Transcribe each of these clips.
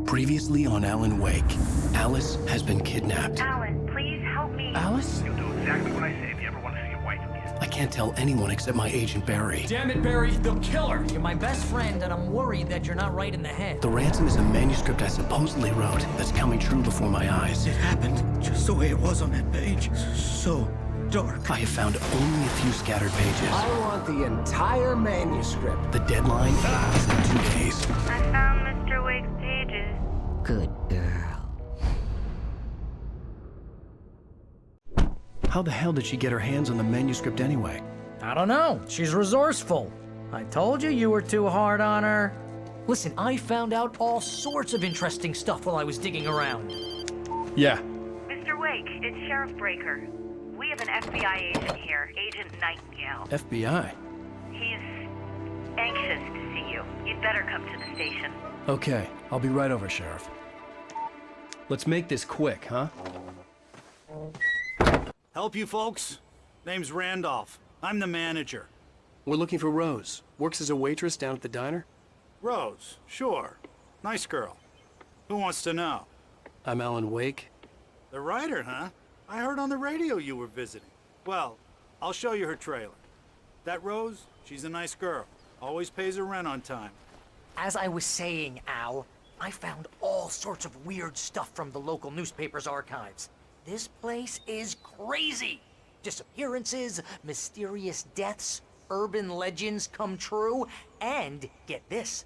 Previously on Alan Wake, Alice has been kidnapped. Alan, please help me. Alice? You'll do exactly what I say if you ever want to see your wife again. I can't tell anyone except my agent Barry. Damn it, Barry, they'll kill her! You're my best friend, and I'm worried that you're not right in the head. The ransom is a manuscript I supposedly wrote that's coming true before my eyes. It happened just the way it was on that page. So dark. I have found only a few scattered pages. I want the entire manuscript. The deadline is in 2 days. I found Mr. Wake's pages. Good girl. How the hell did she get her hands on the manuscript anyway? I don't know. She's resourceful. I told you were too hard on her. Listen, I found out all sorts of interesting stuff while I was digging around. Yeah. Mr. Wake, it's Sheriff Breaker. We have an FBI agent here, Agent Nightingale. FBI? He's anxious to see you. You'd better come to the station. Okay, I'll be right over, Sheriff. Let's make this quick, huh? Help you folks? Name's Randolph. I'm the manager. We're looking for Rose. Works as a waitress down at the diner. Rose, sure. Nice girl. Who wants to know? I'm Alan Wake. The writer, huh? I heard on the radio you were visiting. Well, I'll show you her trailer. That Rose, she's a nice girl. Always pays her rent on time. As I was saying, Al, I found all sorts of weird stuff from the local newspaper's archives. This place is crazy. Disappearances, mysterious deaths, urban legends come true, and get this,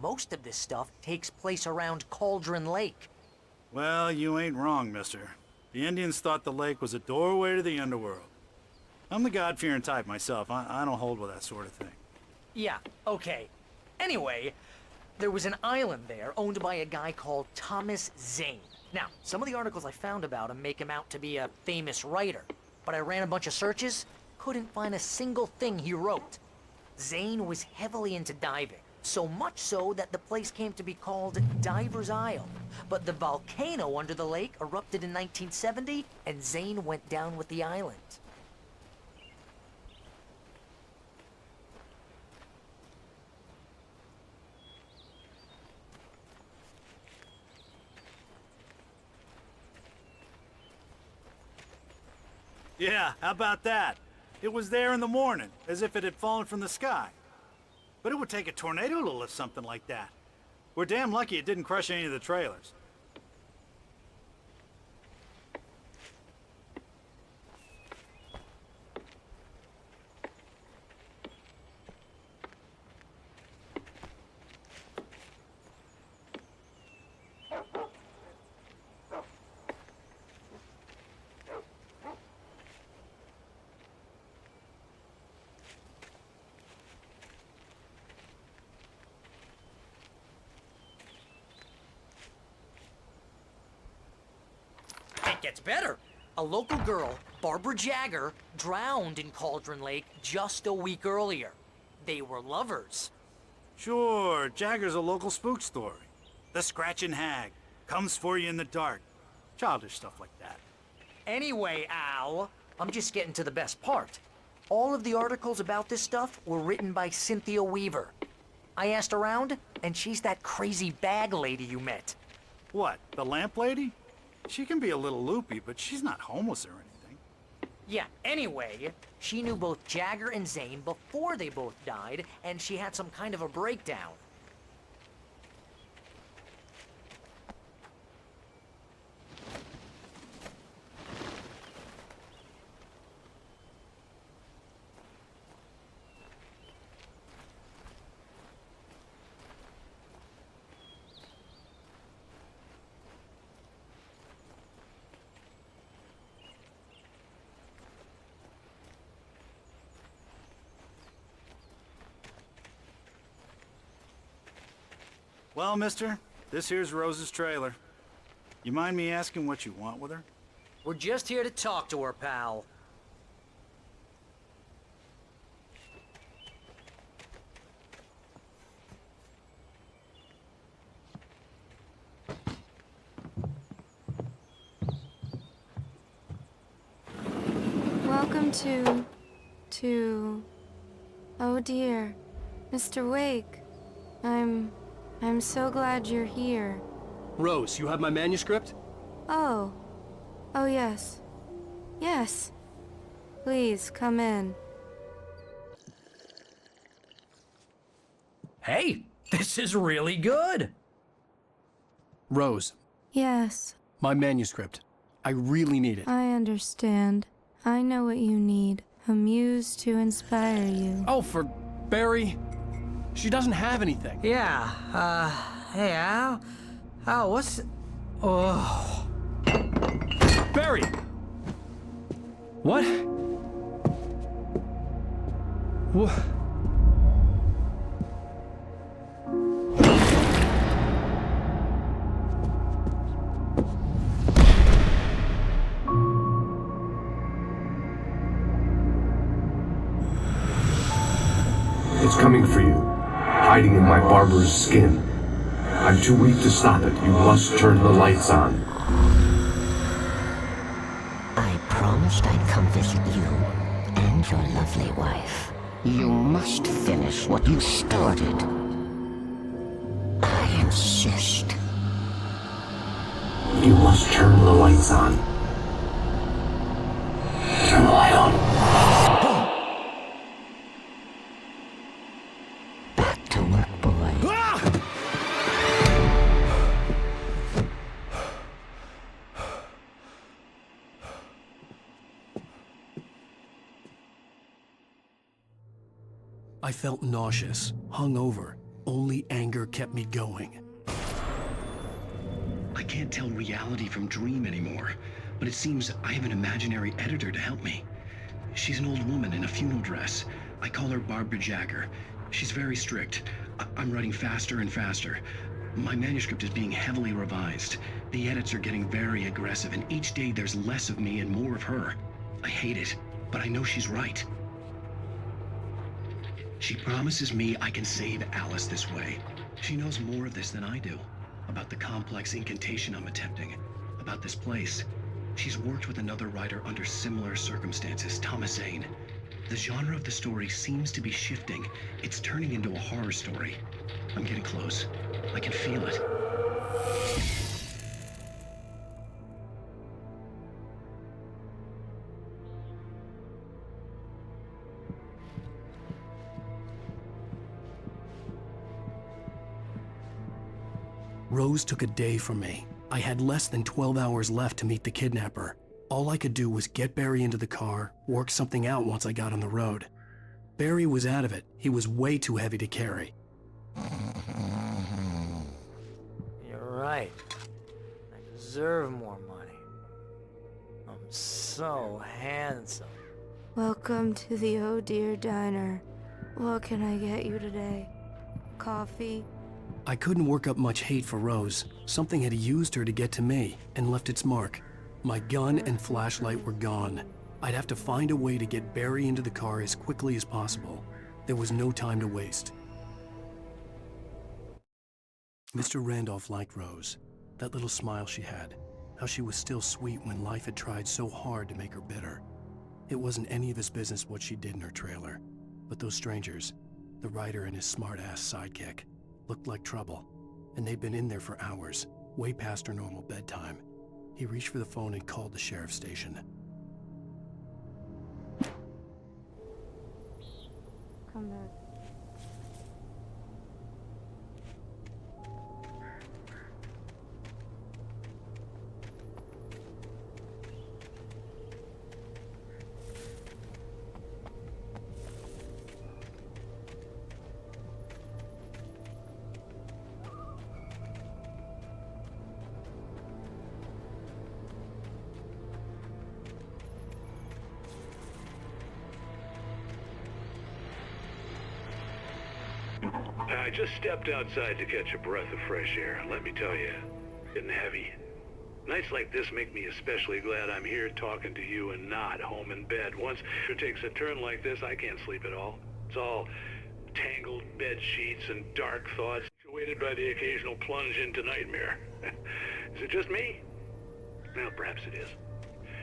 most of this stuff takes place around Cauldron Lake. Well, you ain't wrong, mister. The Indians thought the lake was a doorway to the underworld. I'm the God-fearing type myself. I don't hold with that sort of thing. Yeah, okay. Anyway, there was an island there owned by a guy called Thomas Zane. Now, some of the articles I found about him make him out to be a famous writer, but I ran a bunch of searches, couldn't find a single thing he wrote. Zane was heavily into diving, so much so that the place came to be called Diver's Isle. But the volcano under the lake erupted in 1970, and Zane went down with the island. Yeah, how about that? It was there in the morning, as if it had fallen from the sky. But it would take a tornado to lift something like that. We're damn lucky it didn't crush any of the trailers. It gets better. A local girl, Barbara Jagger, drowned in Cauldron Lake just a week earlier. They were lovers. Sure, Jagger's a local spook story. The Scratching Hag comes for you in the dark. Childish stuff like that. Anyway, Al, I'm just getting to the best part. All of the articles about this stuff were written by Cynthia Weaver. I asked around, and she's that crazy bag lady you met. What, the lamp lady? She can be a little loopy, but she's not homeless or anything. Yeah, anyway, she knew both Jagger and Zane before they both died, and she had some kind of a breakdown. Well, mister, this here's Rose's trailer. You mind me asking what you want with her? We're just here to talk to her, pal. Welcome to... Oh dear, Mr. Wake. I'm so glad you're here. Rose, you have my manuscript? Oh. Oh, yes. Yes. Please, come in. Hey, this is really good! Rose, Yes, my manuscript. I really need it. I understand. I know what you need. A muse to inspire you. Oh, for Barry? She doesn't have anything. Yeah, hey, Al? Al, what's... Oh... Barry! What? What? It's coming for you, hiding in my barber's skin. I'm too weak to stop it. You must turn the lights on. I promised I'd come visit you and your lovely wife. You must finish what you started. I insist. You must turn the lights on. Turn the light on. Back to work, boy. I felt nauseous, hungover. Only anger kept me going. I can't tell reality from dream anymore, but it seems I have an imaginary editor to help me. She's an old woman in a funeral dress. I call her Barbara Jagger. She's very strict. I'm writing faster and faster. My manuscript is being heavily revised. The edits are getting very aggressive, and each day there's less of me and more of her. I hate it, but I know she's right. She promises me I can save Alice this way. She knows more of this than I do. About the complex incantation I'm attempting. About this place. She's worked with another writer under similar circumstances, Thomas Zane. The genre of the story seems to be shifting. It's turning into a horror story. I'm getting close. I can feel it. Rose took a day from me. I had less than 12 hours left to meet the kidnapper. All I could do was get Barry into the car, work something out once I got on the road. Barry was out of it. He was way too heavy to carry. You're right. I deserve more money. I'm so handsome. Welcome to the Oh Dear Diner. What can I get you today? Coffee? I couldn't work up much hate for Rose. Something had used her to get to me and left its mark. My gun and flashlight were gone. I'd have to find a way to get Barry into the car as quickly as possible. There was no time to waste. Mr. Randolph liked Rose. That little smile she had. How she was still sweet when life had tried so hard to make her bitter. It wasn't any of his business what she did in her trailer. But those strangers, the writer and his smart-ass sidekick, looked like trouble. And they'd been in there for hours, way past her normal bedtime. He reached for the phone and called the sheriff's station. Come back. I just stepped outside to catch a breath of fresh air, and let me tell you, getting heavy. Nights like this make me especially glad I'm here talking to you and not home in bed. Once it takes a turn like this, I can't sleep at all. It's all tangled bed sheets and dark thoughts, weighted by the occasional plunge into nightmare. Is it just me? Well, perhaps it is.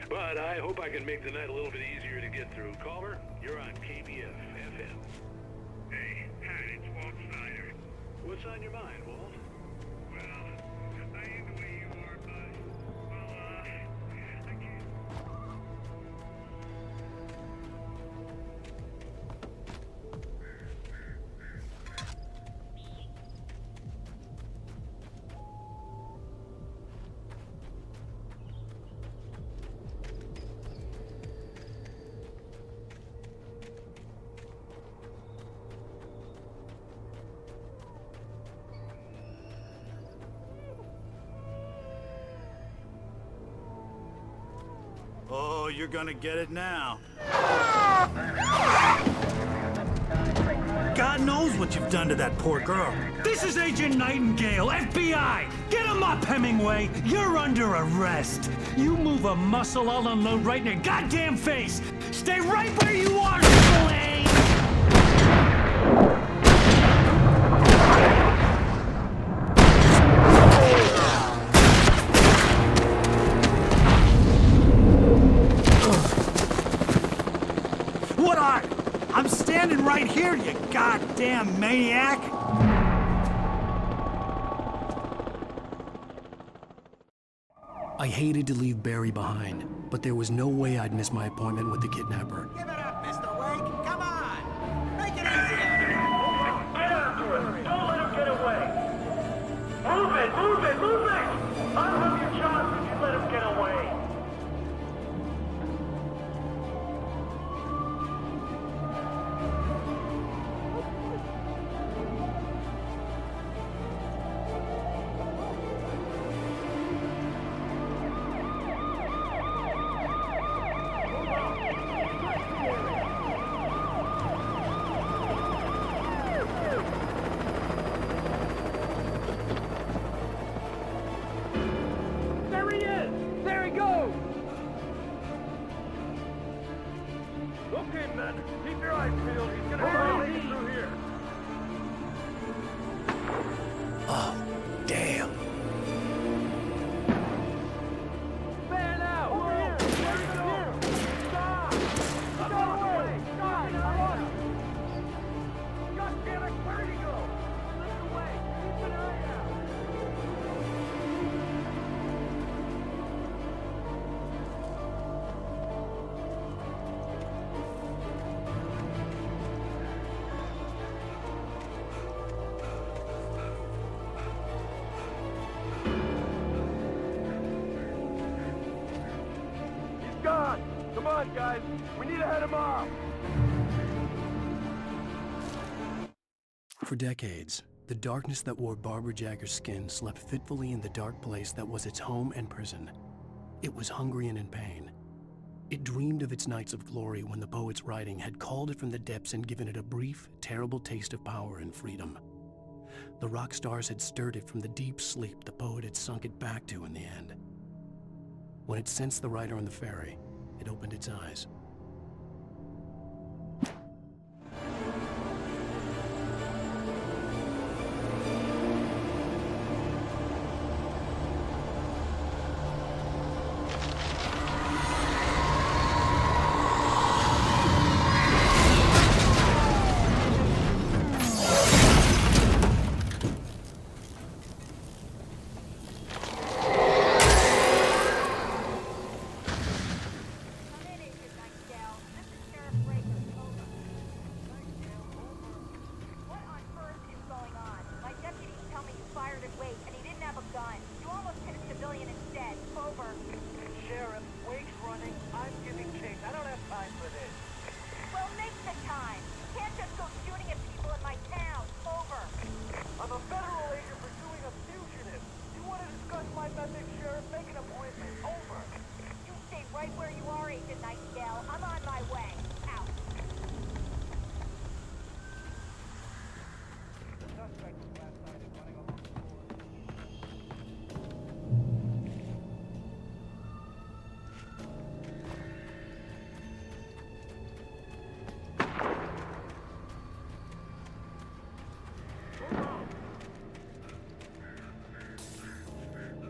But I hope I can make the night a little bit easier to get through. Caller, you're on KBF FM. Hey, hi, it's Walt Snyder. What's on your mind, Walt? Well, I ain't Oh, you're gonna get it now. God knows what you've done to that poor girl. This is Agent Nightingale, FBI! Get him up, Hemingway! You're under arrest! You move a muscle, I'll unload right in your goddamn face! Stay right where you are, Slane! What are? I'm standing right here, you goddamn maniac! I hated to leave Barry behind, but there was no way I'd miss my appointment with the kidnapper. Give it up, Mr. Wake! Come on! Make it easy on him! Get after him! Don't let him get away! Move it! Move it! Move it! I'll have your charge if you let him get away! There he is! There he goes! Okay, men. Keep your eyes peeled. He's gonna try to make it through here. Oh, damn. Man out! Over here! There he goes! Stop! Stop! Away! Stop! Stop! God damn it! Where'd he go? Look away! Keep an eye out! He's gone! Come on, guys! We need to head him off! For decades, the darkness that wore Barbara Jagger's skin slept fitfully in the dark place that was its home and prison. It was hungry and in pain. It dreamed of its nights of glory when the poet's writing had called it from the depths and given it a brief, terrible taste of power and freedom. The rock stars had stirred it from the deep sleep the poet had sunk it back to in the end. When it sensed the writer on the ferry, it opened its eyes.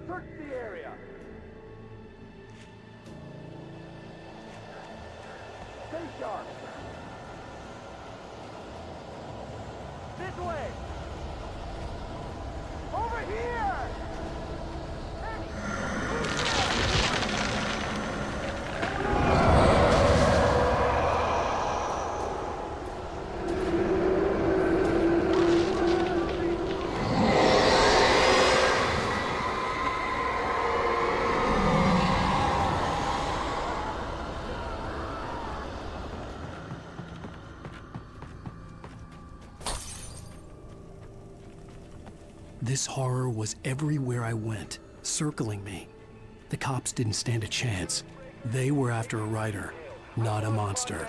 Search the area. Stay sharp. This way. Over here. This horror was everywhere I went, circling me. The cops didn't stand a chance. They were after a writer, not a monster.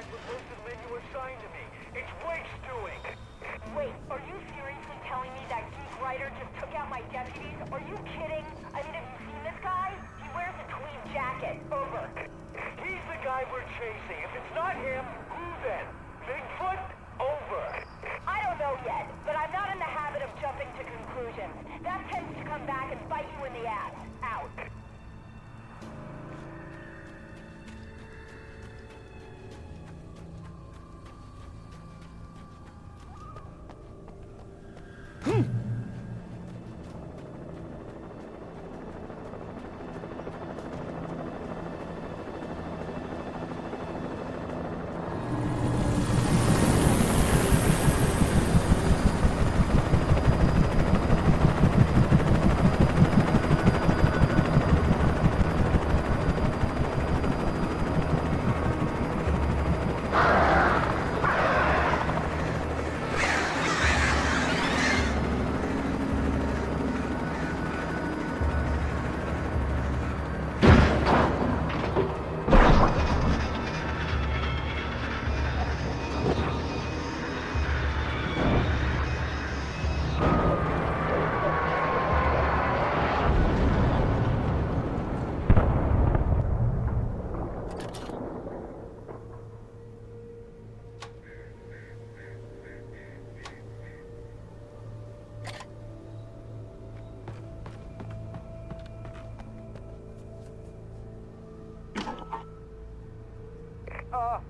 Wait, are you seriously telling me that geek writer just took out my deputies? Are you kidding? I mean, have you seen this guy? He wears a tweed jacket. Over. He's the guy we're chasing. If it's not him, who then? Bigfoot? Over. I don't know yet, but I'm not in the habit of jumping to conclusions. That tends to come back and bite you in the ass. Out.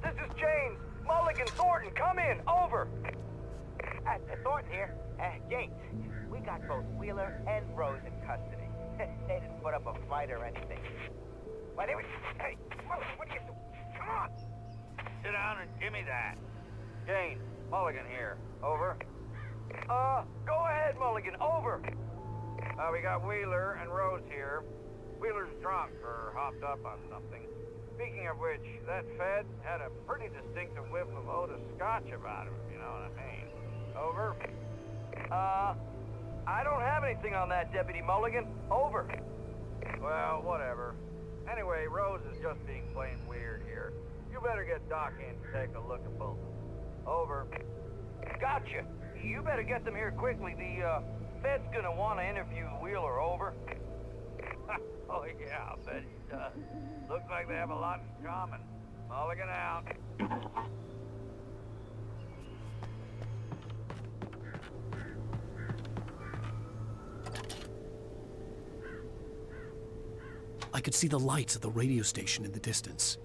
This is James. Mulligan, Thornton, come in. Over. Thornton here. Gates. We got both Wheeler and Rose in custody. They didn't put up a fight or anything. Why, they were... Hey, what are you doing? Come on. Sit down and give me that. Jane, Mulligan here. Over. Go ahead, Mulligan. Over. We got Wheeler and Rose here. Wheeler's drunk or hopped up on something. Speaking of which, that Fed had a pretty distinctive whiff of Otis Scotch about him, if you know what I mean. Over. I don't have anything on that, Deputy Mulligan. Over. Well, whatever. Anyway, Rose is just being plain weird here. You better get Doc in to take a look at both. Over. Gotcha. You better get them here quickly. The, Fed's gonna want to interview Wheeler. Over. Oh, yeah, I'll bet he does. Looks like they have a lot in common. Mulligan out. I could see the lights of the radio station in the distance.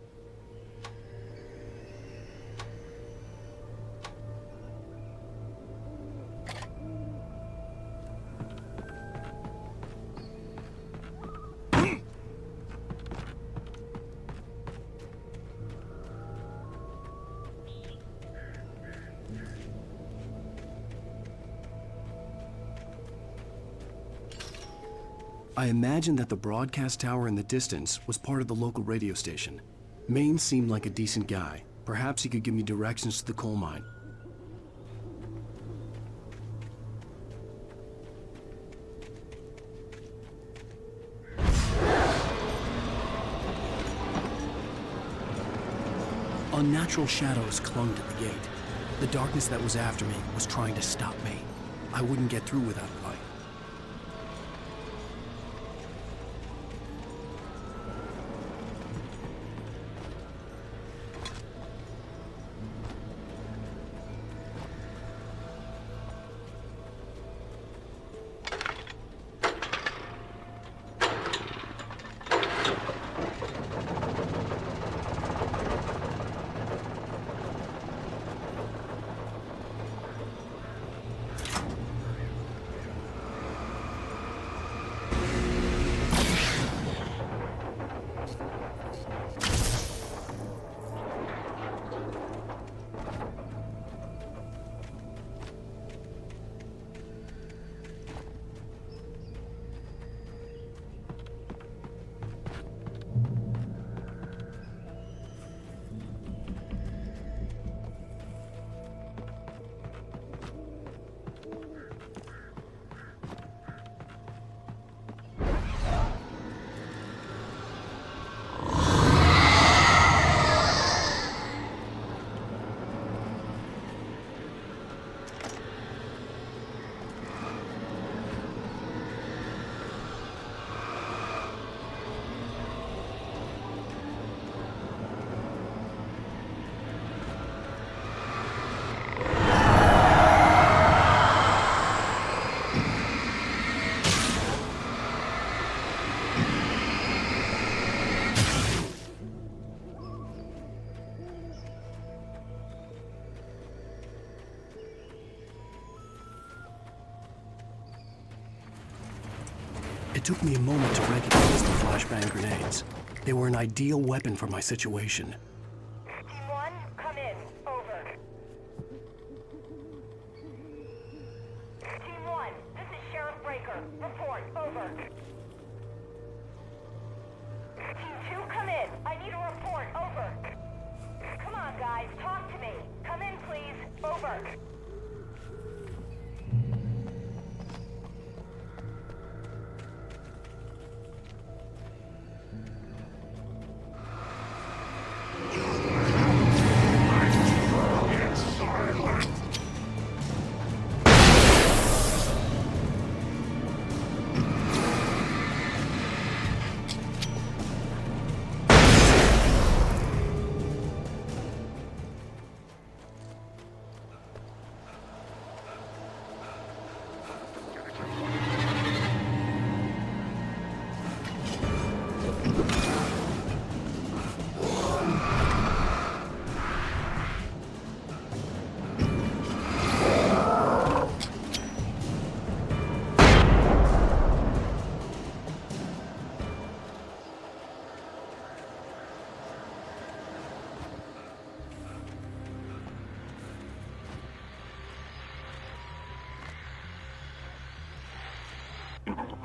I imagined that the broadcast tower in the distance was part of the local radio station. Maine seemed like a decent guy. Perhaps he could give me directions to the coal mine. Unnatural shadows clung to the gate. The darkness that was after me was trying to stop me. I wouldn't get through without a light. took me a moment to recognize the flashbang grenades. They were an ideal weapon for my situation. Team 1, come in. Over. Team 1, this is Sheriff Breaker. Report. Over. Team 2, come in. I need a report. Over. Come on, guys. Talk to me. Come in, please. Over.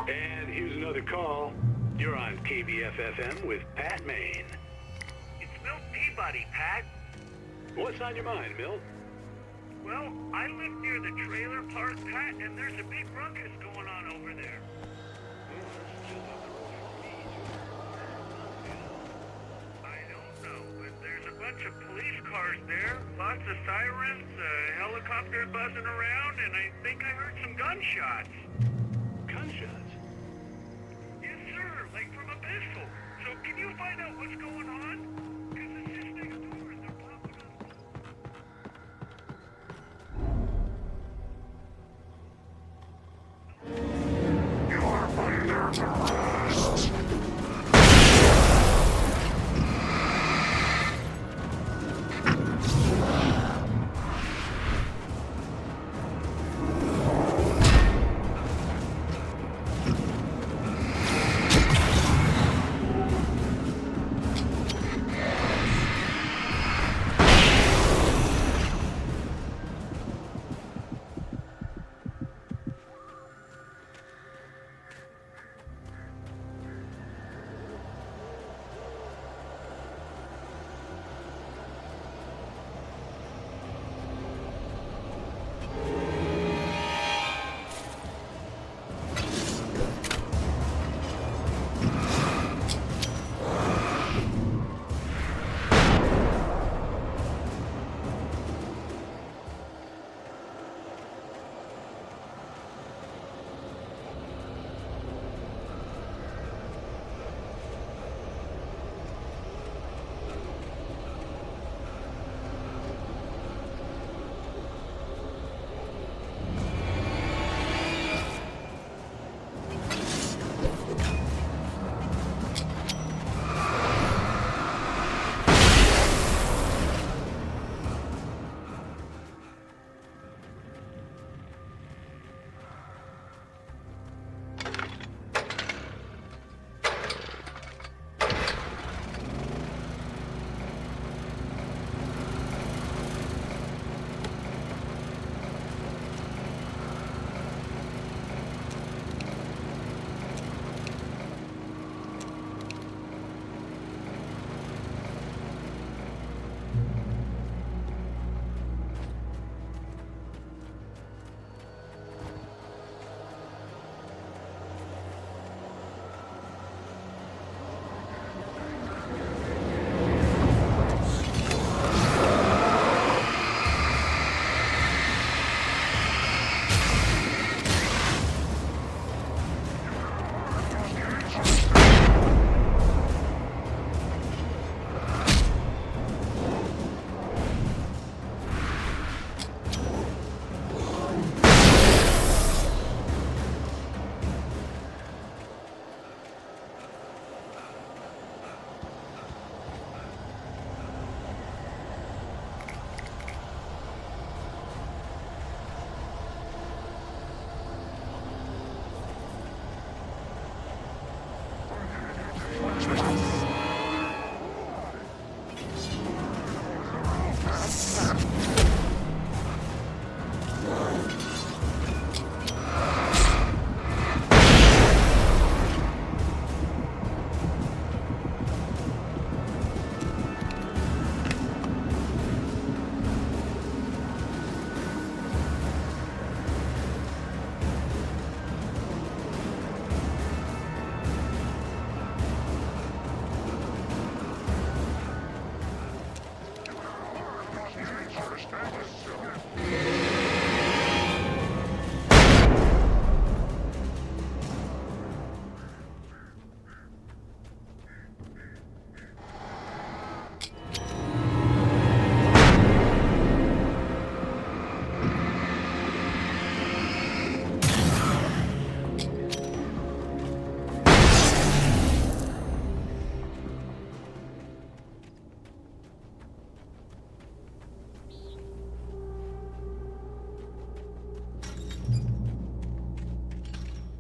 And here's another call. You're on KBFFM with Pat Maine. It's Milt Peabody, Pat. What's on your mind, Milt? Well, I live near the trailer park, Pat, and there's a big ruckus going on over there. I don't know, but there's a bunch of police cars there, lots of sirens, a helicopter buzzing around, and I think I heard some gunshots. Gunshots? Yes, sir, like from a pistol. So can you find out what's going on? Because it's just next door and they're popping up. You're under arrest.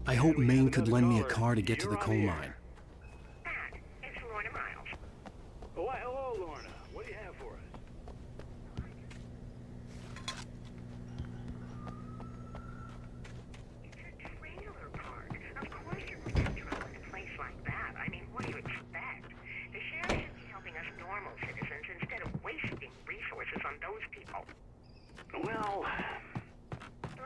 I hope Maine could lend me a car to get to the coal mine. It's Lorna Miles. Oh, why, hello, Lorna. What do you have for us? It's a trailer park. Of course you wouldn't have trouble in a place like that. I mean, what do you expect? The sheriff should be helping us normal citizens instead of wasting resources on those people. Well,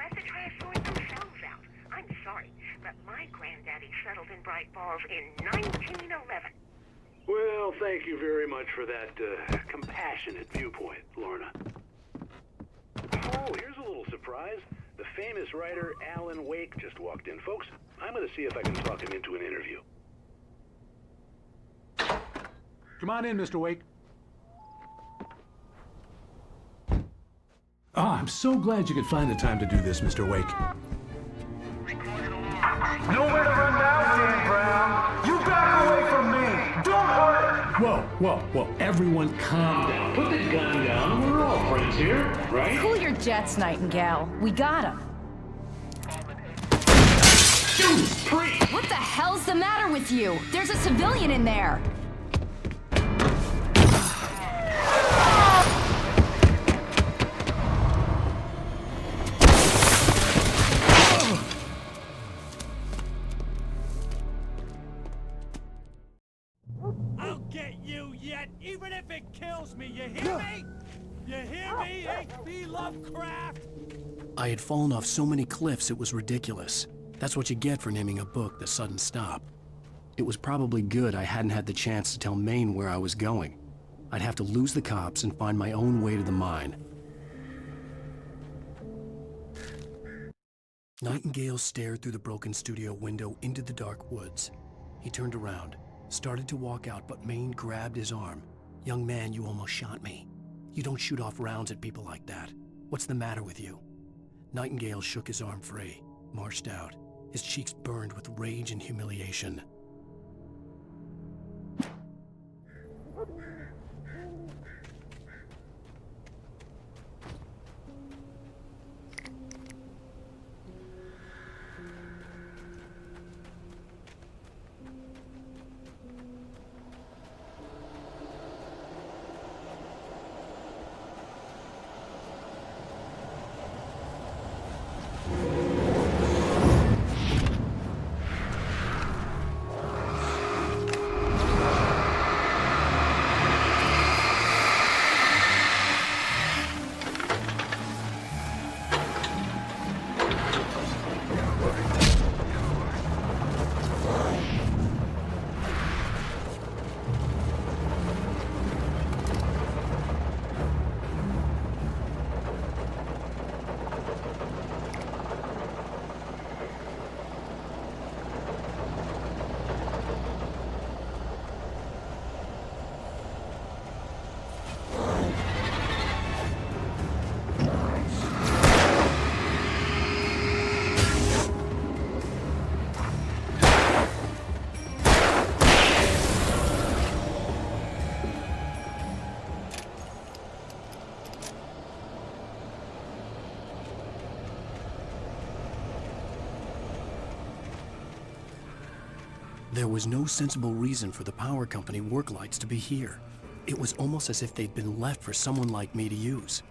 Let the try sort themselves out. I'm sorry, but my granddaddy settled in Bright Falls in 1911. well, thank you very much for that compassionate viewpoint, Lorna. Oh, here's a little surprise. The famous writer Alan Wake just walked in. Folks, I'm going to see if I can talk him into an interview. Come on in, Mr. Wake. Ah, I'm so glad you could find the time to do this, Mr. Wake. Nowhere to run now, Dan Brown. You back away from me. Don't hurt it. Whoa, everyone calm down. Put the gun down. We're all friends here, right? Cool your jets, Nightingale. We got him. Judas Priest! What the hell's the matter with you? There's a civilian in there. I'll get you yet, even if it kills me. You hear me? You hear me, H.P. Lovecraft? I had fallen off so many cliffs it was ridiculous. That's what you get for naming a book The Sudden Stop. It was probably good I hadn't had the chance to tell Maine where I was going. I'd have to lose the cops and find my own way to the mine. Nightingale stared through the broken studio window into the dark woods. He turned around, started to walk out, but Maine grabbed his arm. "Young man, you almost shot me. You don't shoot off rounds at people like that. What's the matter with you?" Nightingale shook his arm free, marched out. His cheeks burned with rage and humiliation. There was no sensible reason for the power company work lights to be here. It was almost as if they'd been left for someone like me to use.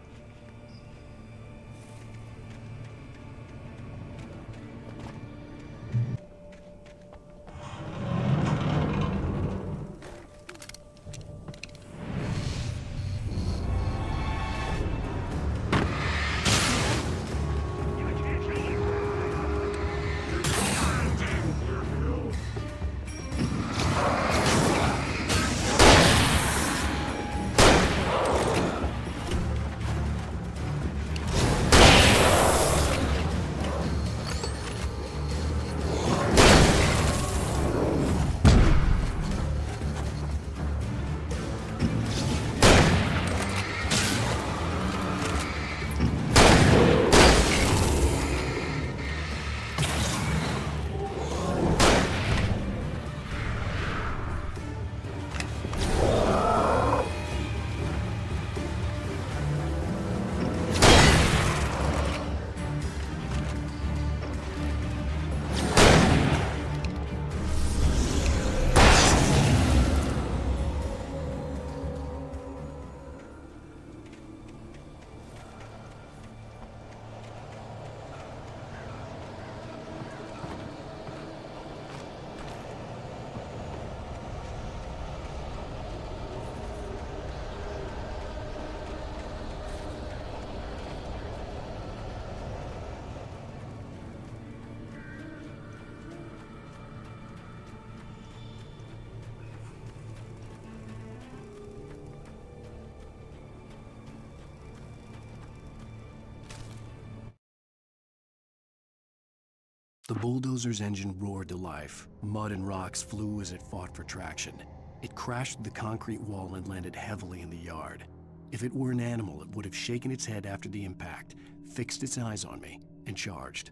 The bulldozer's engine roared to life. Mud and rocks flew as it fought for traction. It crashed through the concrete wall and landed heavily in the yard. If it were an animal, it would have shaken its head after the impact, fixed its eyes on me, and charged.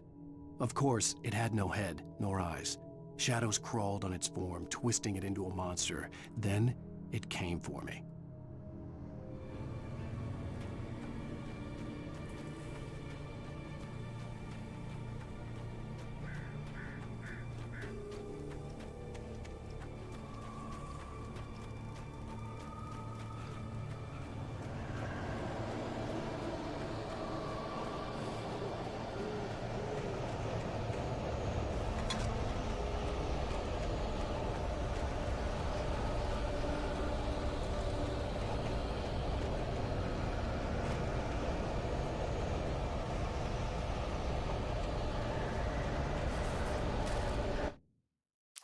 Of course, it had no head, nor eyes. Shadows crawled on its form, twisting it into a monster. Then, it came for me.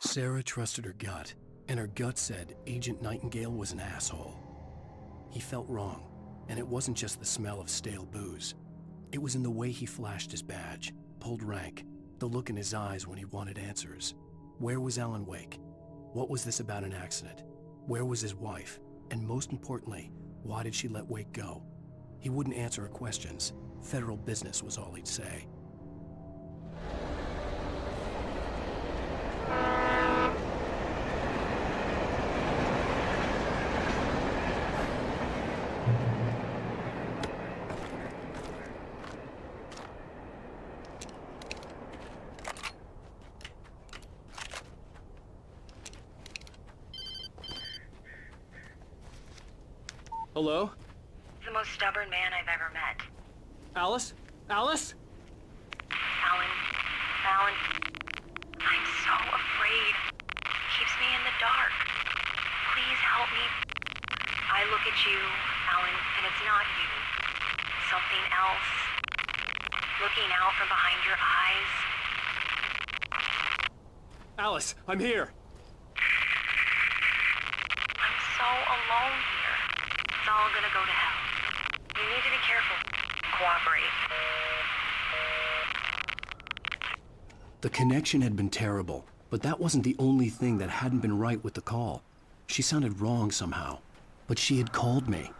Sarah trusted her gut, and her gut said Agent Nightingale was an asshole. He felt wrong, and it wasn't just the smell of stale booze. It was in the way he flashed his badge, pulled rank, the look in his eyes when he wanted answers. Where was Alan Wake? What was this about an accident? Where was his wife? And most importantly, why did she let Wake go? He wouldn't answer her questions. Federal business was all he'd say. Hello? The most stubborn man I've ever met. Alice? Alice? Alan, I'm so afraid. Keeps me in the dark. Please help me. I look at you, Alan, and it's not you. Something else. Looking out from behind your eyes. Alice, I'm here. I'm so alone here. It's all gonna go to hell. You need to be careful. Cooperate. The connection had been terrible, but that wasn't the only thing that hadn't been right with the call. She sounded wrong somehow, but she had called me.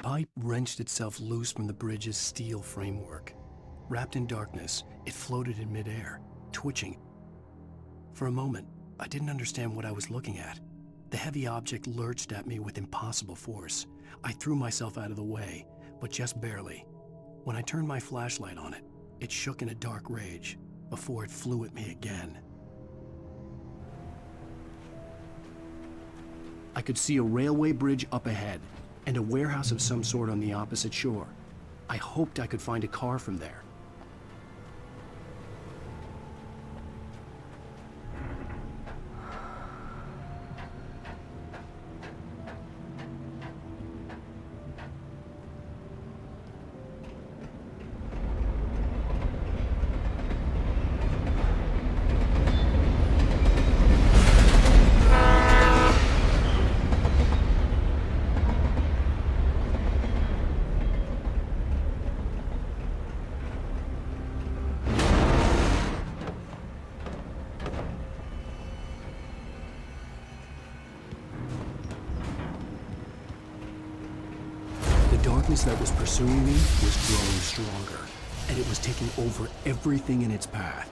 pipe wrenched itself loose from the bridge's steel framework. Wrapped in darkness, it floated in midair, twitching. For a moment, I didn't understand what I was looking at. The heavy object lurched at me with impossible force. I threw myself out of the way, but just barely. When I turned my flashlight on it, it shook in a dark rage before it flew at me again. I could see a railway bridge up ahead and a warehouse of some sort on the opposite shore. I hoped I could find a car from there. The darkness that was pursuing me was growing stronger, and it was taking over everything in its path.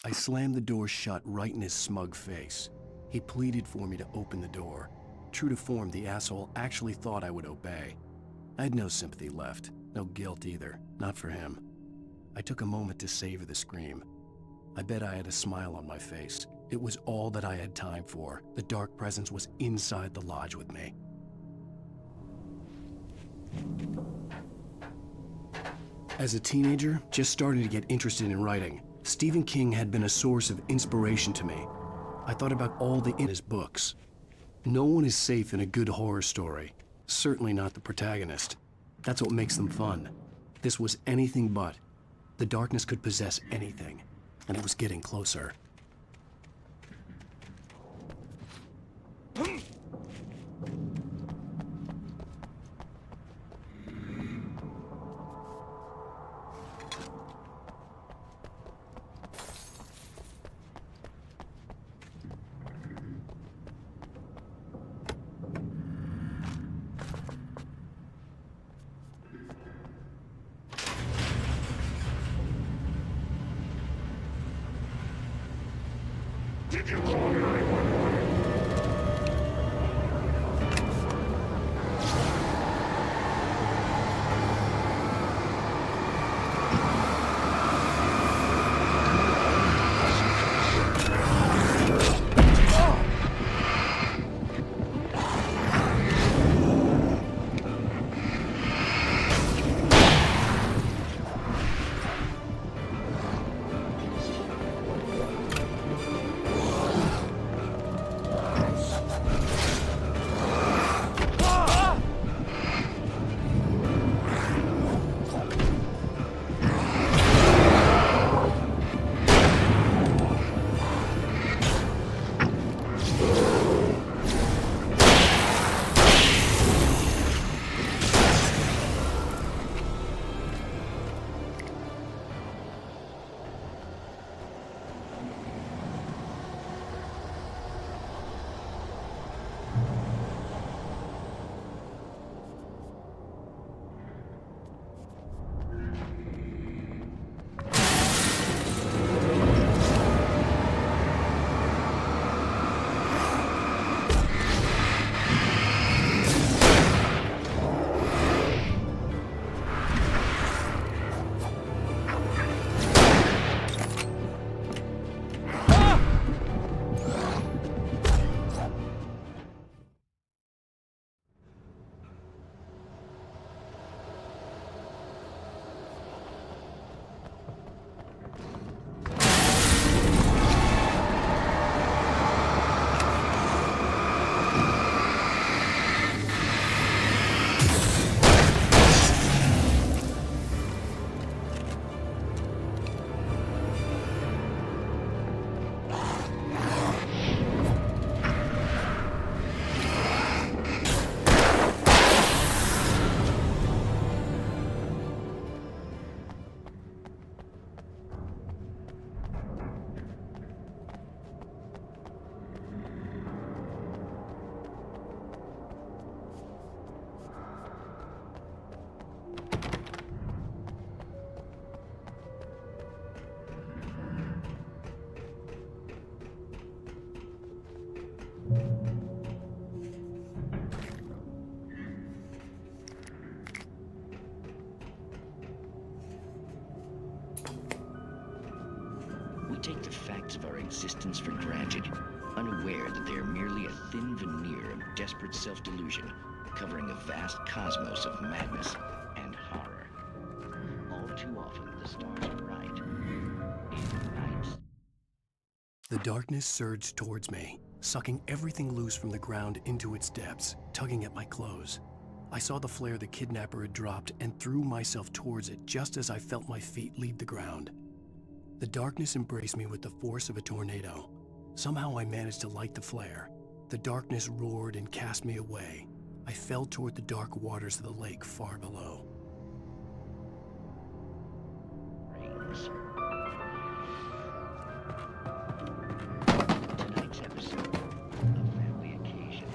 I slammed the door shut right in his smug face. He pleaded for me to open the door. True to form, the asshole actually thought I would obey. I had no sympathy left, no guilt either, not for him. I took a moment to savor the scream. I bet I had a smile on my face. It was all that I had time for. The dark presence was inside the lodge with me. As a teenager, just starting to get interested in writing, Stephen King had been a source of inspiration to me. I thought about all the in his books. No one is safe in a good horror story. Certainly not the protagonist. That's what makes them fun. This was anything but. The darkness could possess anything, and it was getting closer. Did you call 911? take the facts of our existence for granted, unaware that they are merely a thin veneer of desperate self-delusion, covering a vast cosmos of madness and horror. All too often, the stars are right. In nights. The darkness surged towards me, sucking everything loose from the ground into its depths, tugging at my clothes. I saw the flare the kidnapper had dropped and threw myself towards it just as I felt my feet leave the ground. The darkness embraced me with the force of a tornado. Somehow I managed to light the flare. The darkness roared and cast me away. I fell toward the dark waters of the lake far below. Tonight's episode, A Family Occasion.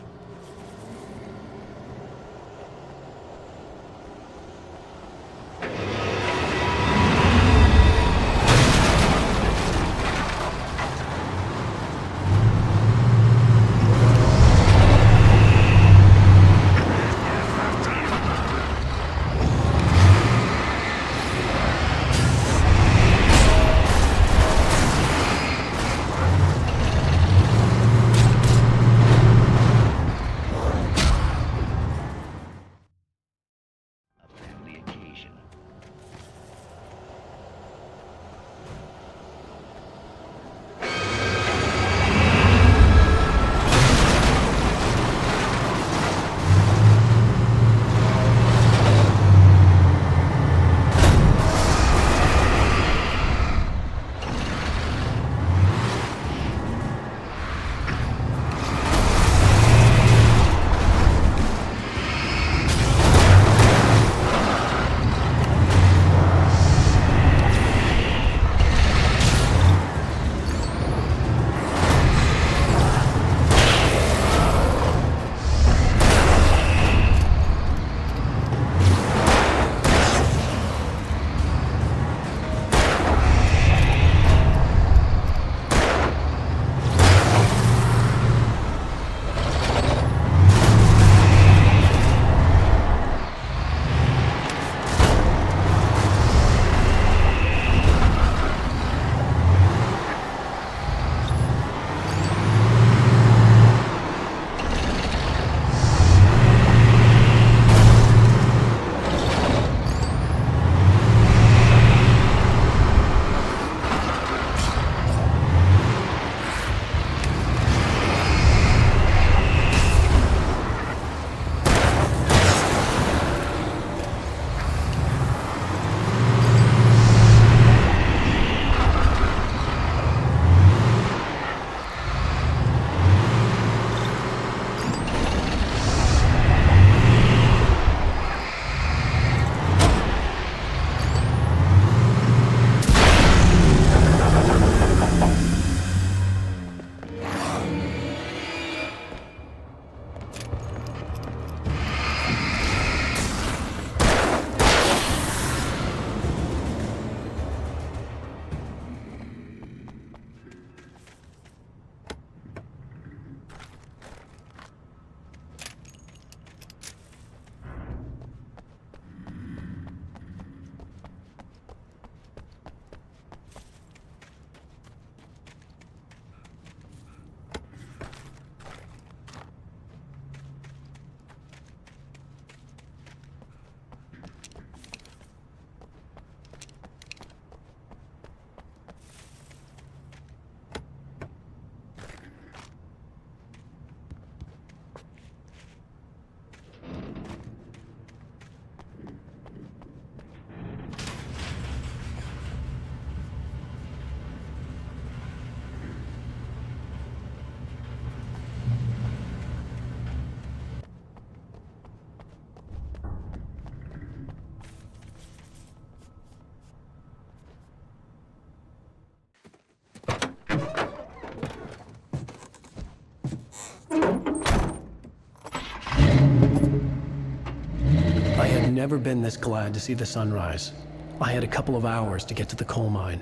I had never been this glad to see the sunrise. I had a couple of hours to get to the coal mine.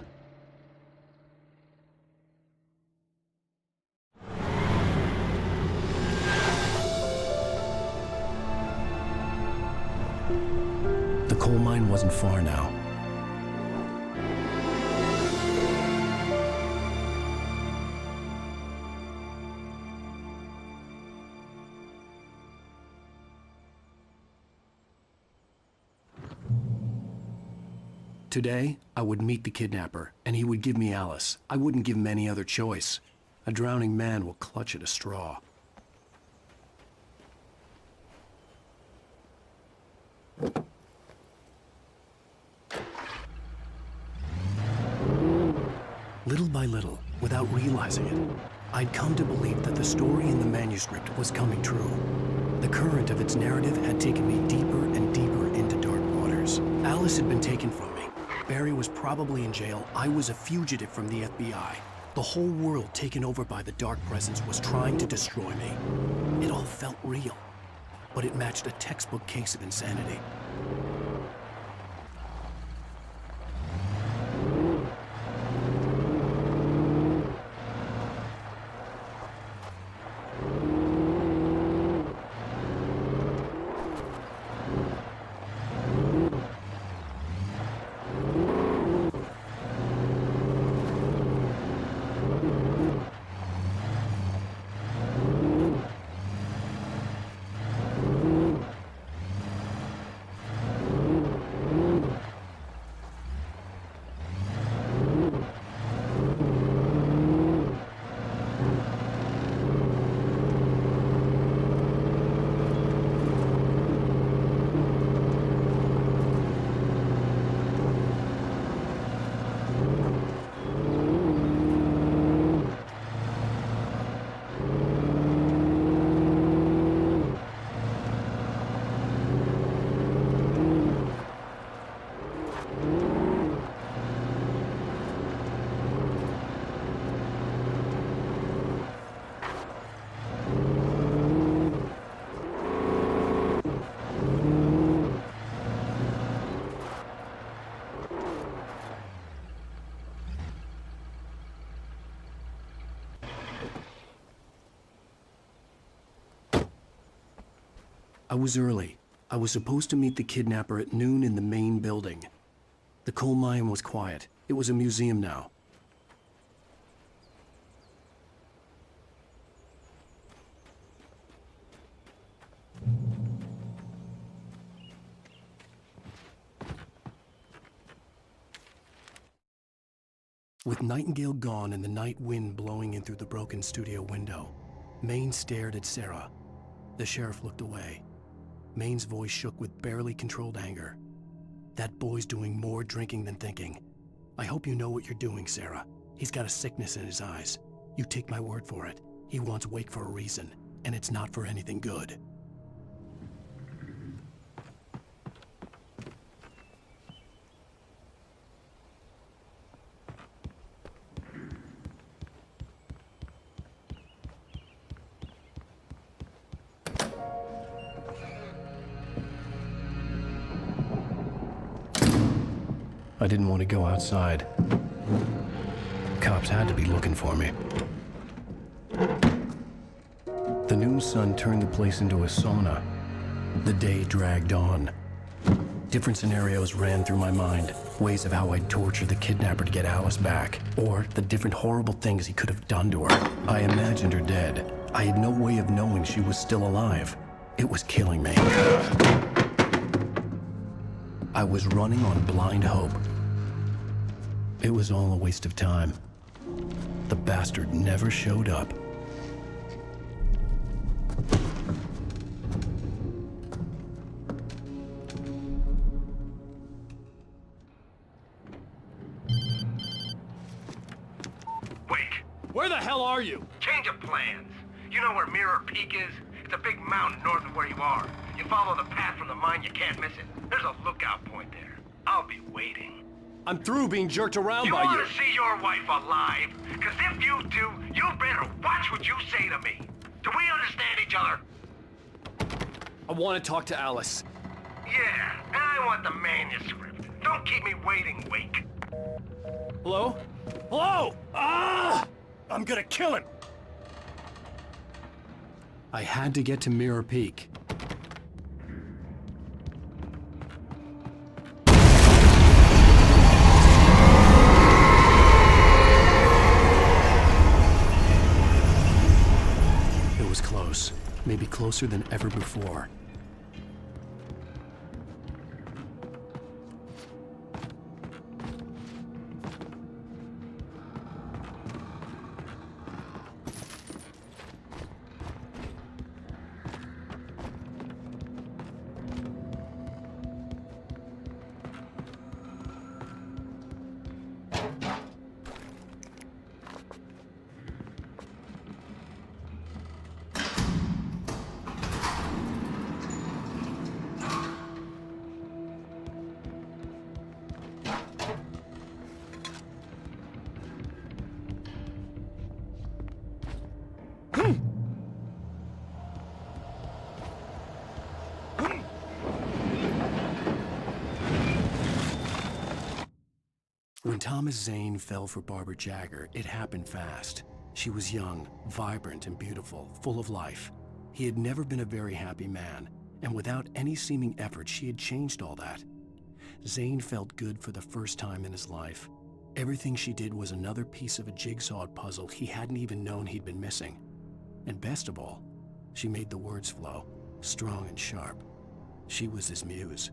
The coal mine wasn't far now. Today, I would meet the kidnapper, and he would give me Alice. I wouldn't give him any other choice. A drowning man will clutch at a straw. Little by little, without realizing it, I'd come to believe that the story in the manuscript was coming true. The current of its narrative had taken me deeper and deeper into dark waters. Alice had been taken from me. Barry was probably in jail. I was a fugitive from the FBI. The whole world taken over by the Dark Presence was trying to destroy me. It all felt real, but it matched a textbook case of insanity. I was early. I was supposed to meet the kidnapper at noon in the main building. The coal mine was quiet. It was a museum now. With Nightingale gone and the night wind blowing in through the broken studio window, Maine stared at Sarah. The sheriff looked away. Maine's voice shook with barely controlled anger. That boy's doing more drinking than thinking. I hope you know what you're doing, Sarah. He's got a sickness in his eyes. You take my word for it. He wants Wake for a reason, and it's not for anything good. I didn't want to go outside. Cops had to be looking for me. The noon sun turned the place into a sauna. The day dragged on. Different scenarios ran through my mind. Ways of how I'd torture the kidnapper to get Alice back. Or the different horrible things he could have done to her. I imagined her dead. I had no way of knowing she was still alive. It was killing me. I was running on blind hope. It was all a waste of time. The bastard never showed up. Wake! Where the hell are you? Change of plans. You know where Mirror Peak is? It's a big mountain north of where you are. You follow the path from the mine, you can't miss it. There's a lookout point there. I'll be waiting. I'm through being jerked around by You you. want to see your wife alive? Because if you do, you better watch what you say to me. Do we understand each other? I want to talk to Alice. Yeah, and I want the manuscript. Don't keep me waiting, Wake. Hello? Hello? Ah! I'm gonna kill him. I had to get to Mirror Peak. It was close, maybe closer than ever before. When Thomas Zane fell for Barbara Jagger, it happened fast. She was young, vibrant, and beautiful, full of life. He had never been a very happy man, and without any seeming effort, she had changed all that. Zane felt good for the first time in his life. Everything she did was another piece of a jigsaw puzzle he hadn't even known he'd been missing. And best of all, she made the words flow, strong and sharp. She was his muse.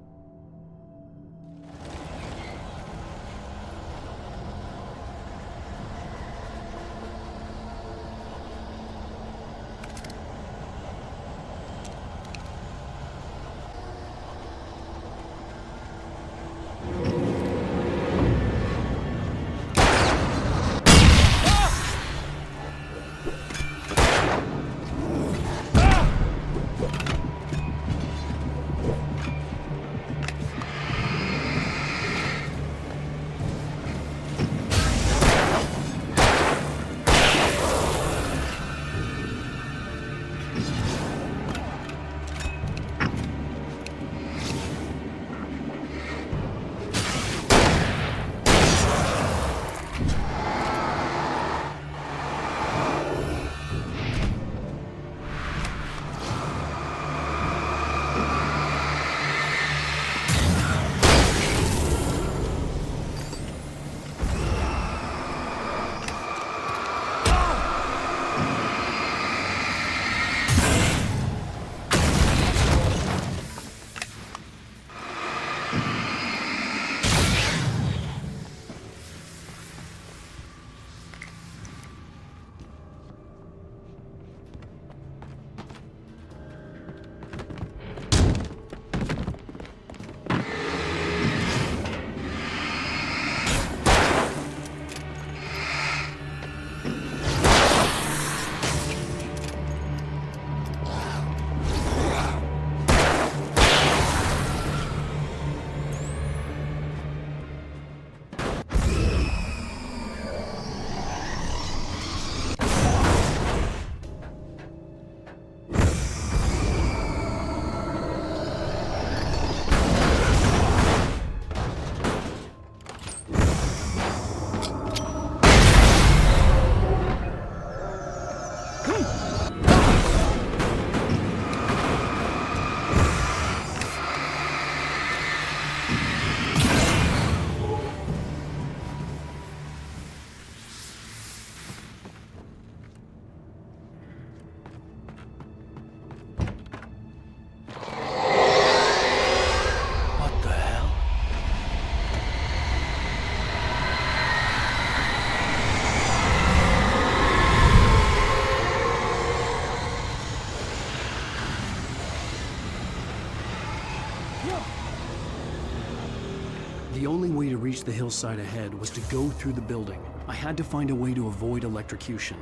The only way to reach the hillside ahead was to go through the building. I had to find a way to avoid electrocution.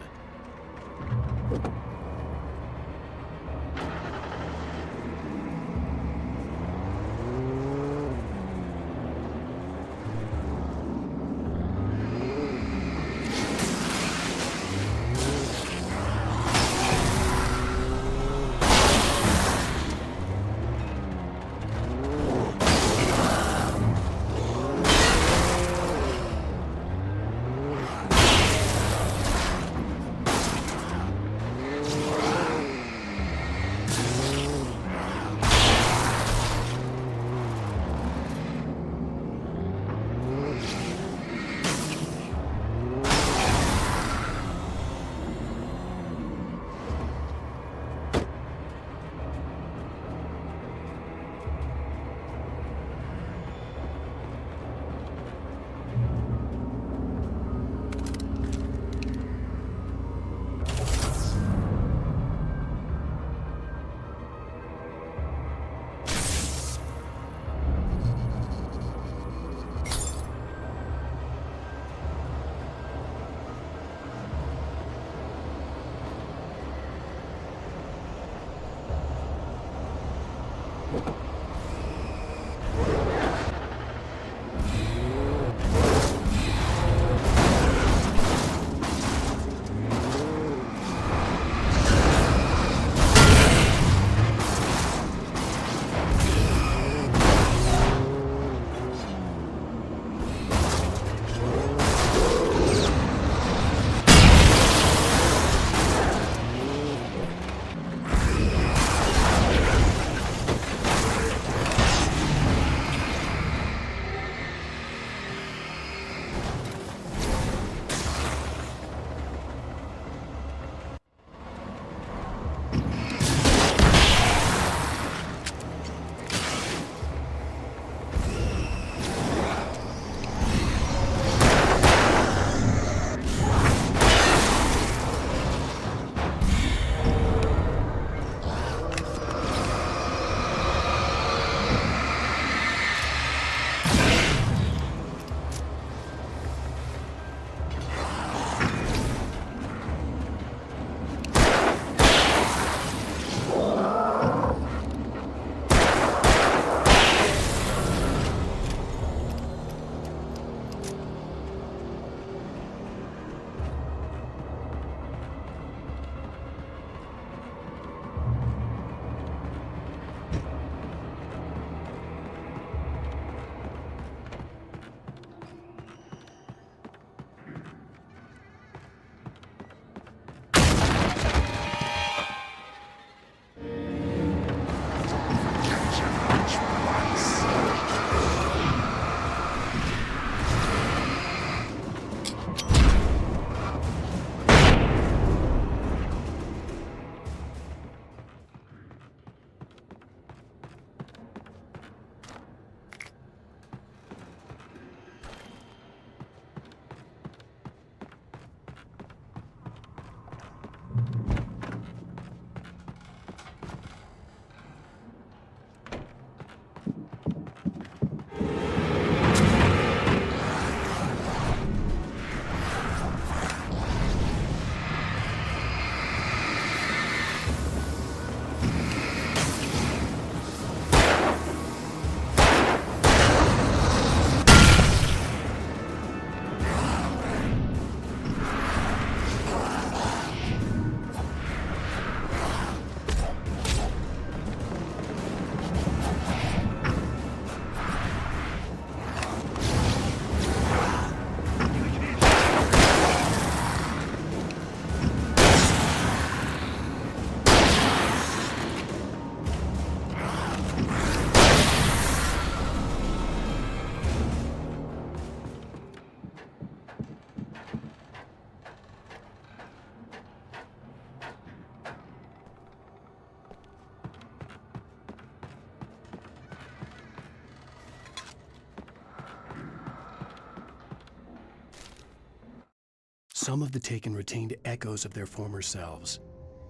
Some of the taken retained echoes of their former selves,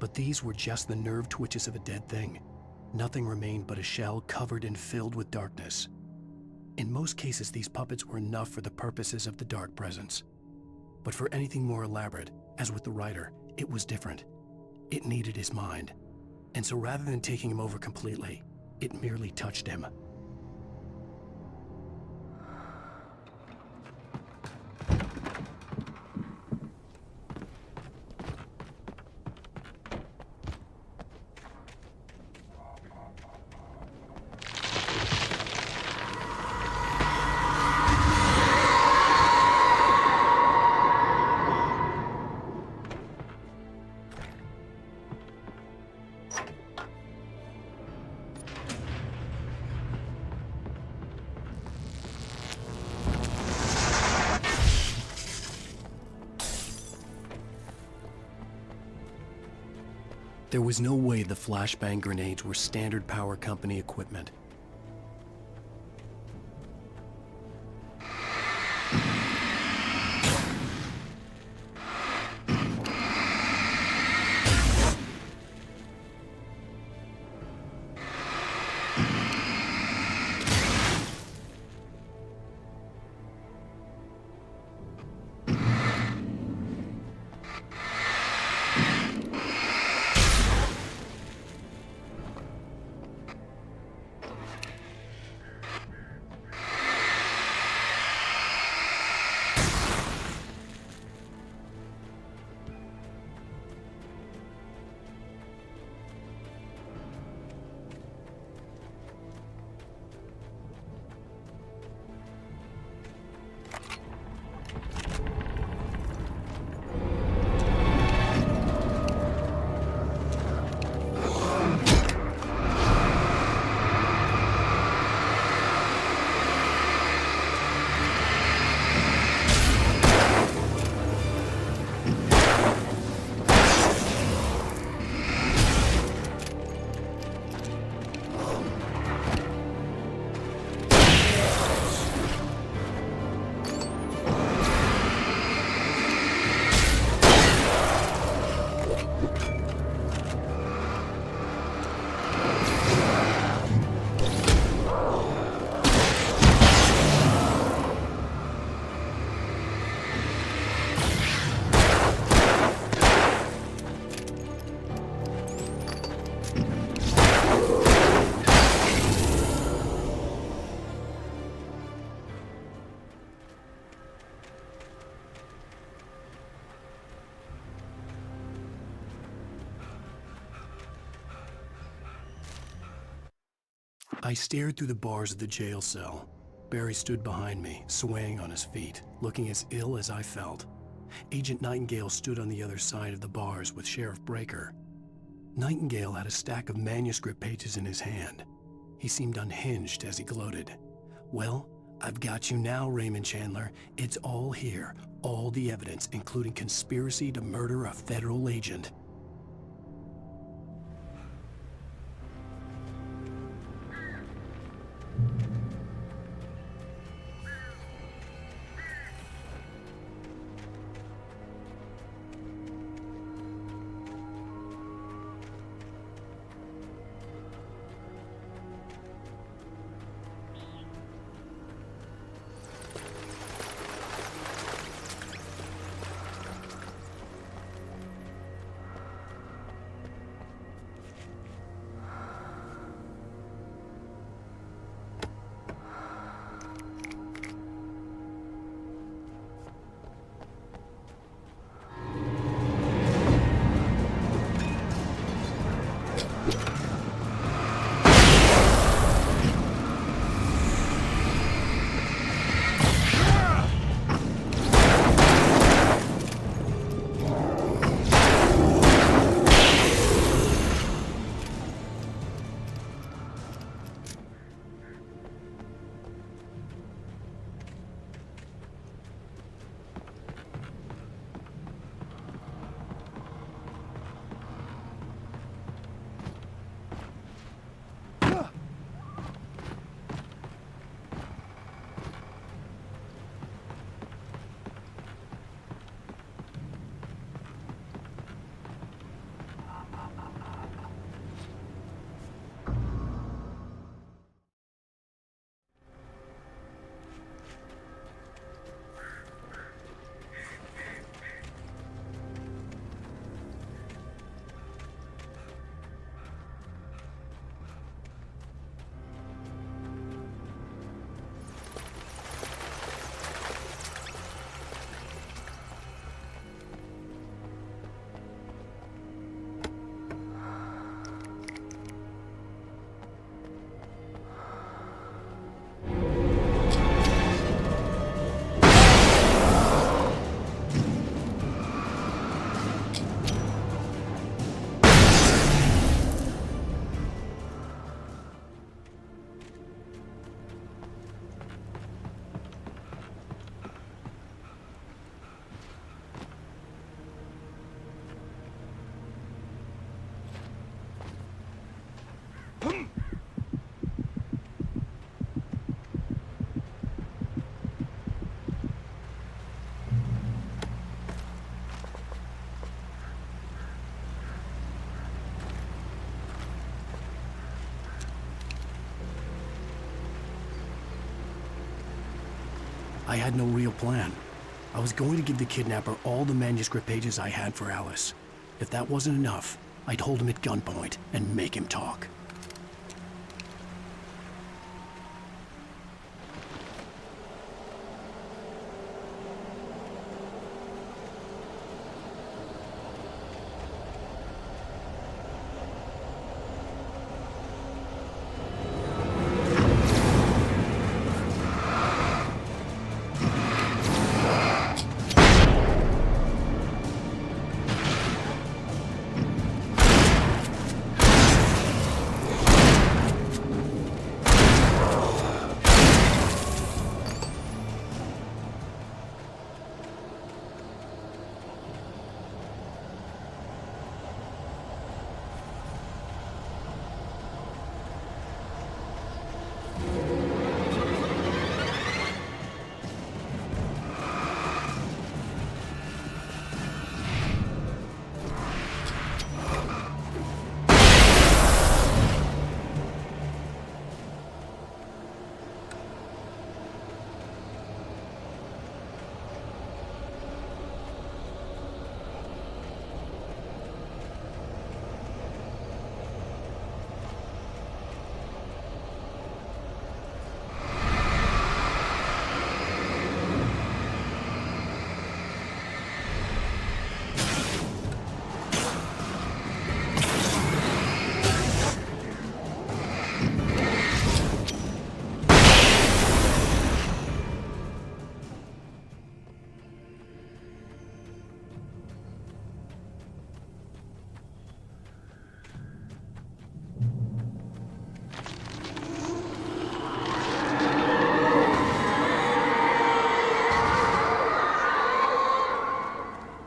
but these were just the nerve twitches of a dead thing. Nothing remained but a shell covered and filled with darkness. In most cases, these puppets were enough for the purposes of the dark presence. But for anything more elaborate, as with the writer, it was different. It needed his mind. And so rather than taking him over completely, it merely touched him. There was no way the flashbang grenades were standard power company equipment. I stared through the bars of the jail cell. Barry stood behind me, swaying on his feet, looking as ill as I felt. Agent Nightingale stood on the other side of the bars with Sheriff Breaker. Nightingale had a stack of manuscript pages in his hand. He seemed unhinged as he gloated. "Well, I've got you now, Raymond Chandler. It's all here. All the evidence, including conspiracy to murder a federal agent." I had no real plan. I was going to give the kidnapper all the manuscript pages I had for Alice. If that wasn't enough, I'd hold him at gunpoint and make him talk.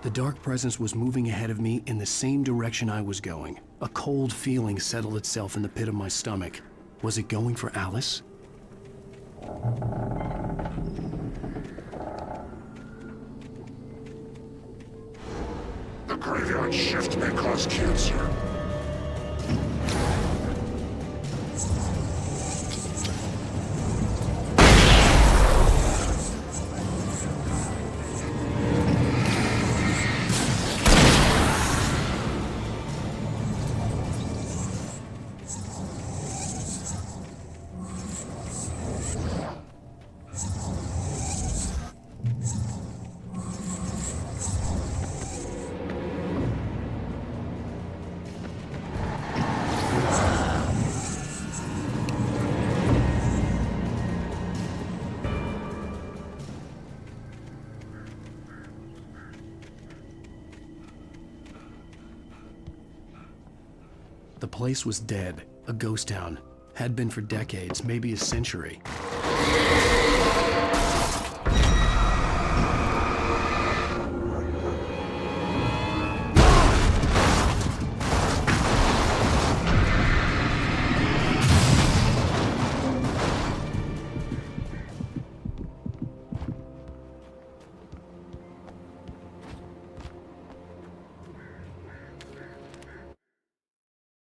The dark presence was moving ahead of me in the same direction I was going. A cold feeling settled itself in the pit of my stomach. Was it going for Alice? The graveyard shift may cause cancer. The place was dead, a ghost town. Had been for decades, maybe a century.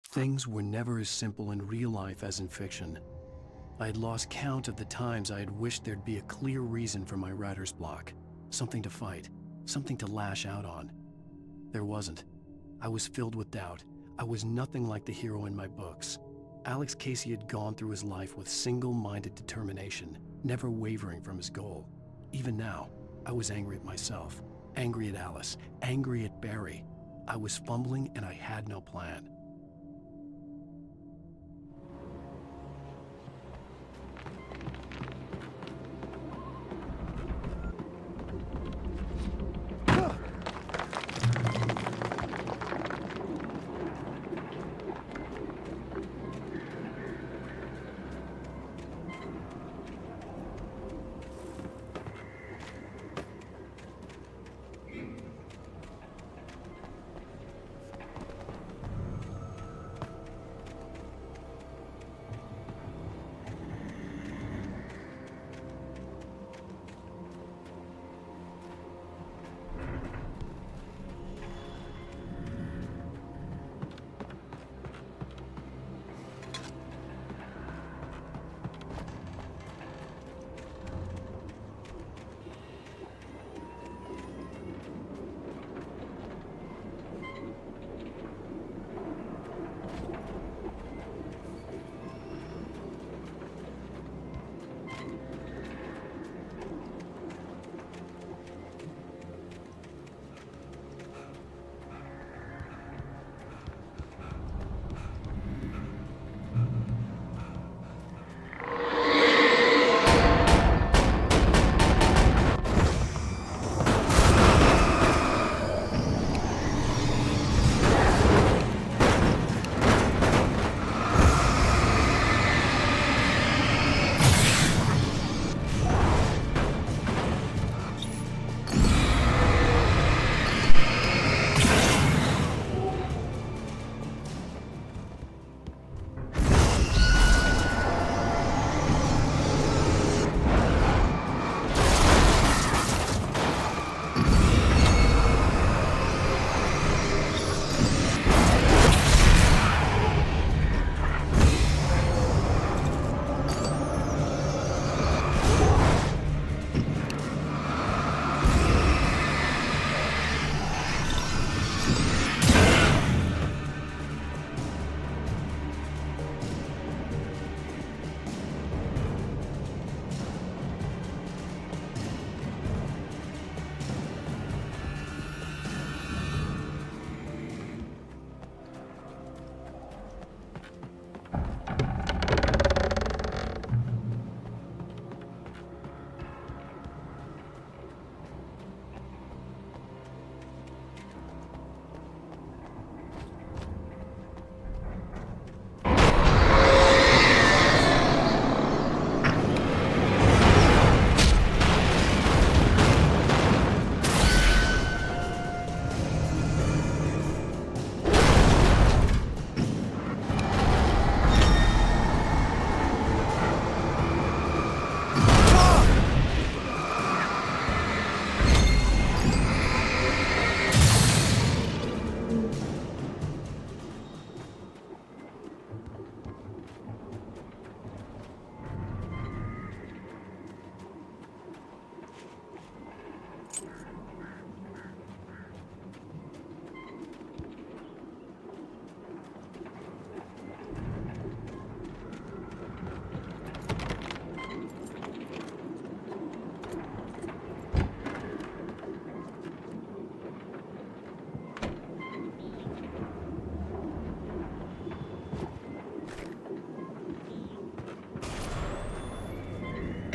Things were never as simple in real life as in fiction. I had lost count of the times I had wished there'd be a clear reason for my writer's block. Something to fight, something to lash out on. There wasn't. I was filled with doubt. I was nothing like the hero in my books. Alex Casey had gone through his life with single-minded determination, never wavering from his goal. Even now, I was angry at myself, angry at Alice, angry at Barry. I was fumbling and I had no plan.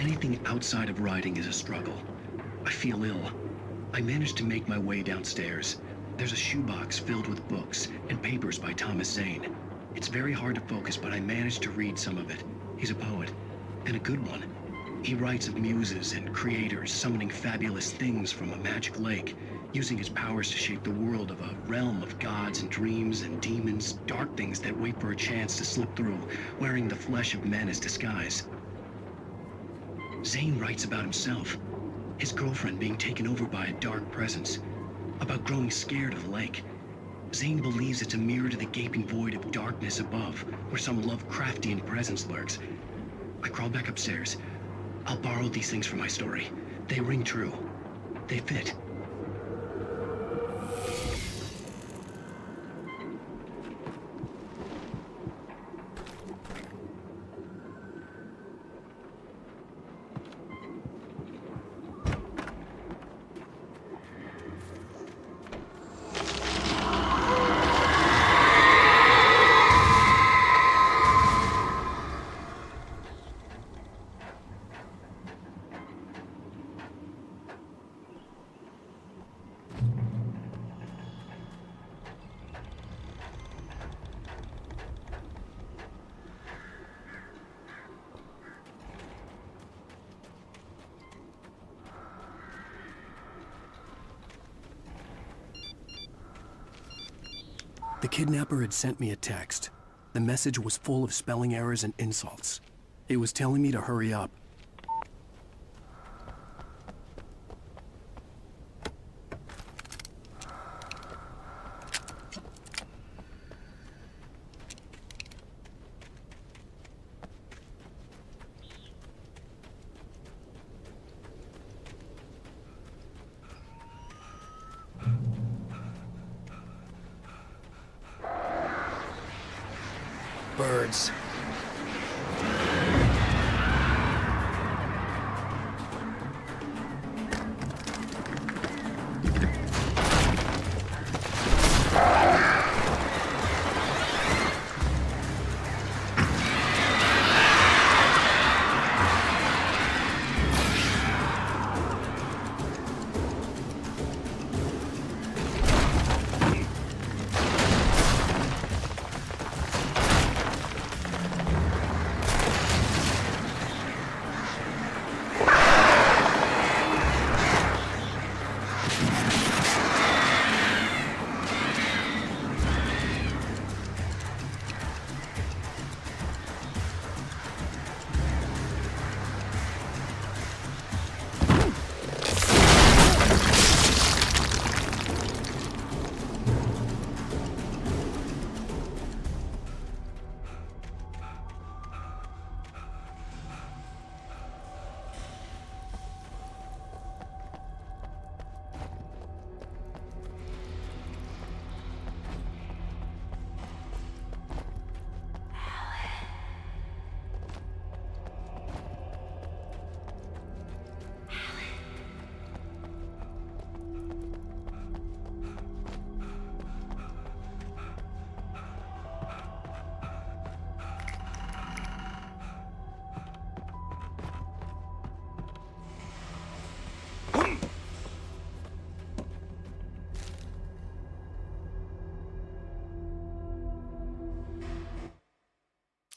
Anything outside of riding is a struggle. I feel ill. I managed to make my way downstairs. There's a shoebox filled with books and papers by Thomas Zane. It's very hard to focus, but I managed to read some of it. He's a poet, and a good one. He writes of muses and creators summoning fabulous things from a magic lake, using his powers to shape the world of a realm of gods and dreams and demons, dark things that wait for a chance to slip through, wearing the flesh of men as disguise. Zane writes about himself, his girlfriend being taken over by a dark presence, about growing scared of the lake. Zane believes it's a mirror to the gaping void of darkness above, where some Lovecraftian presence lurks. I crawl back upstairs. I'll borrow these things for my story. They ring true. They fit. The kidnapper had sent me a text. The message was full of spelling errors and insults. It was telling me to hurry up. Birds.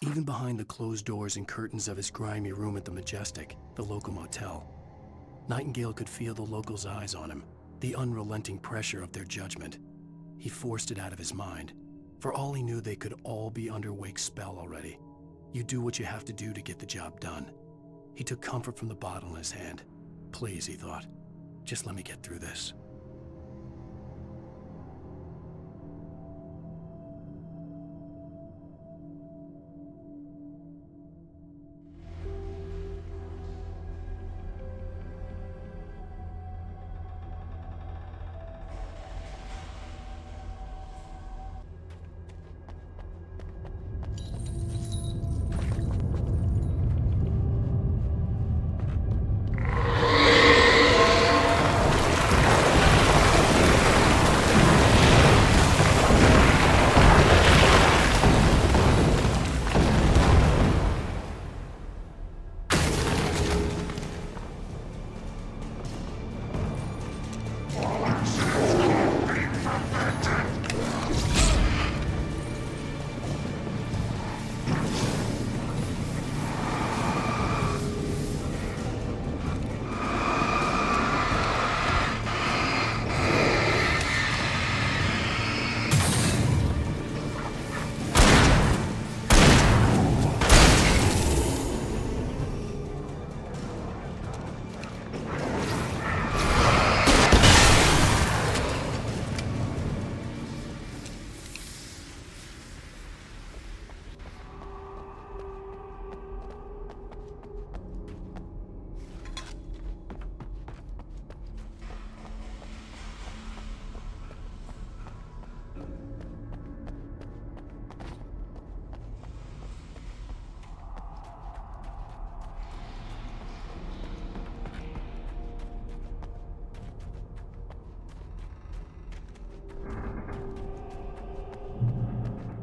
Even behind the closed doors and curtains of his grimy room at the Majestic, the local motel, Nightingale could feel the locals' eyes on him, the unrelenting pressure of their judgment. He forced it out of his mind. For all he knew, they could all be under Wake's spell already. You do what you have to do to get the job done. He took comfort from the bottle in his hand. Please, he thought, just let me get through this.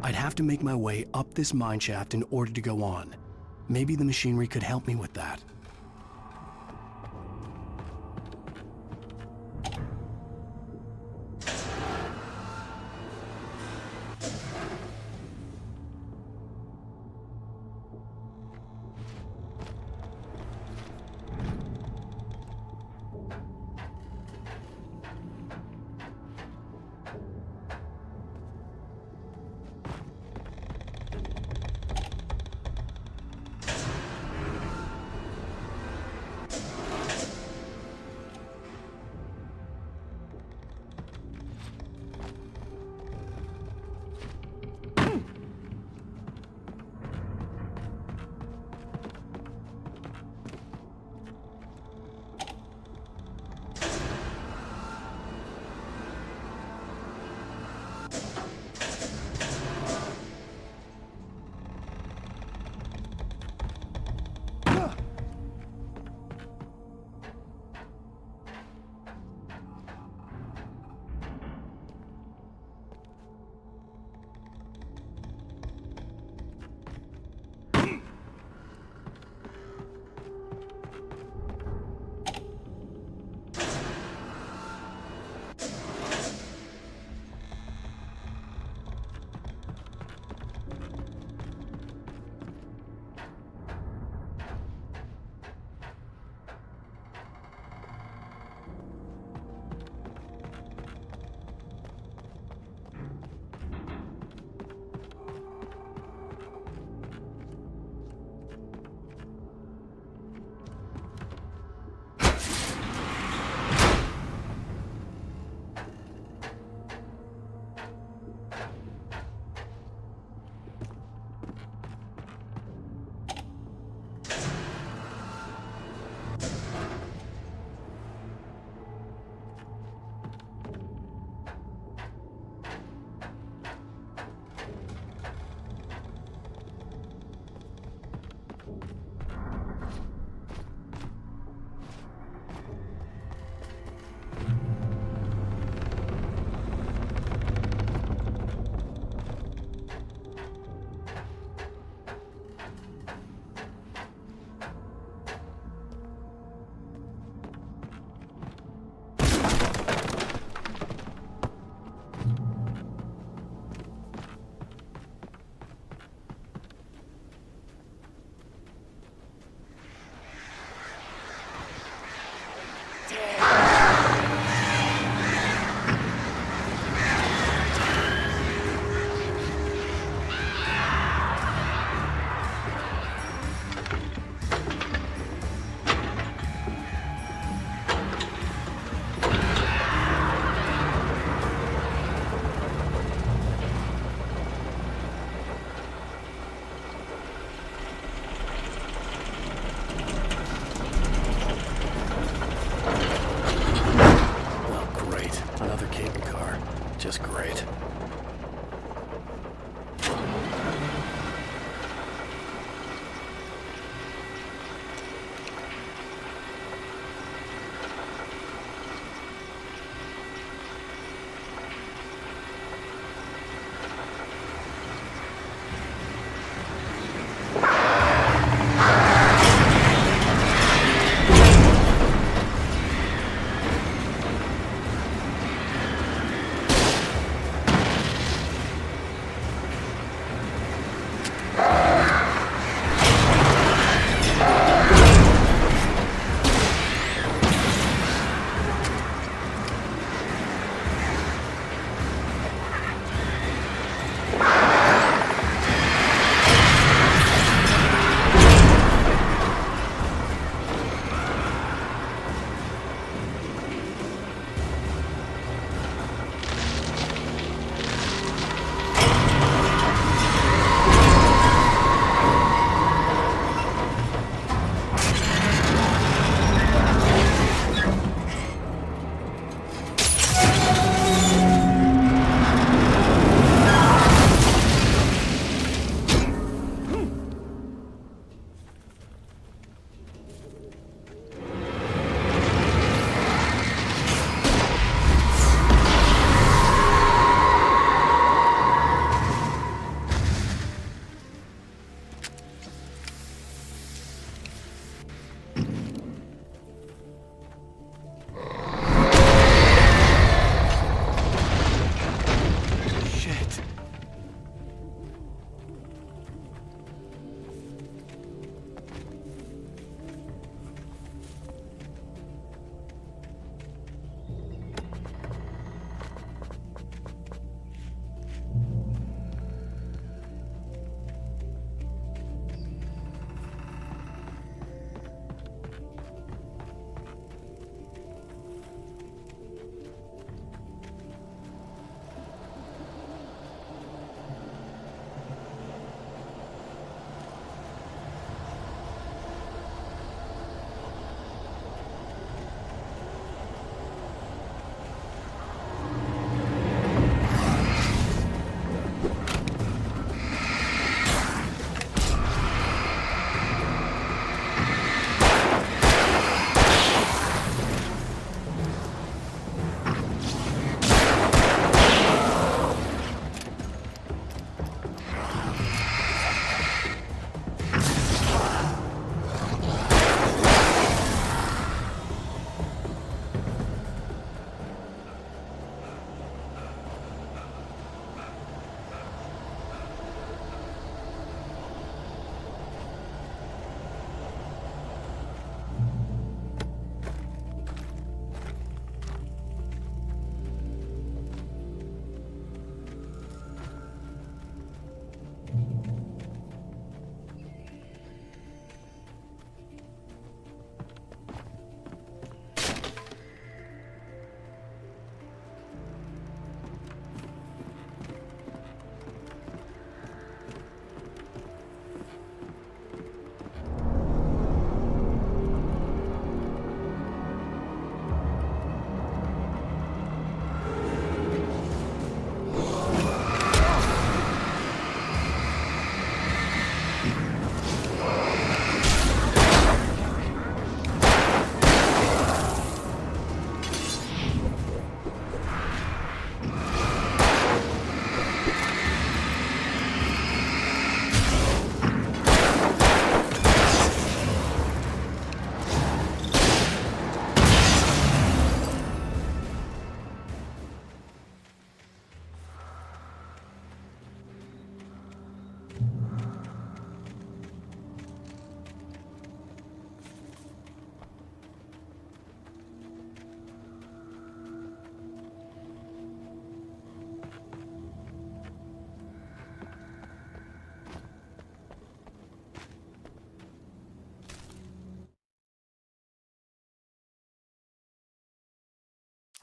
I'd have to make my way up this mine shaft in order to go on. Maybe the machinery could help me with that.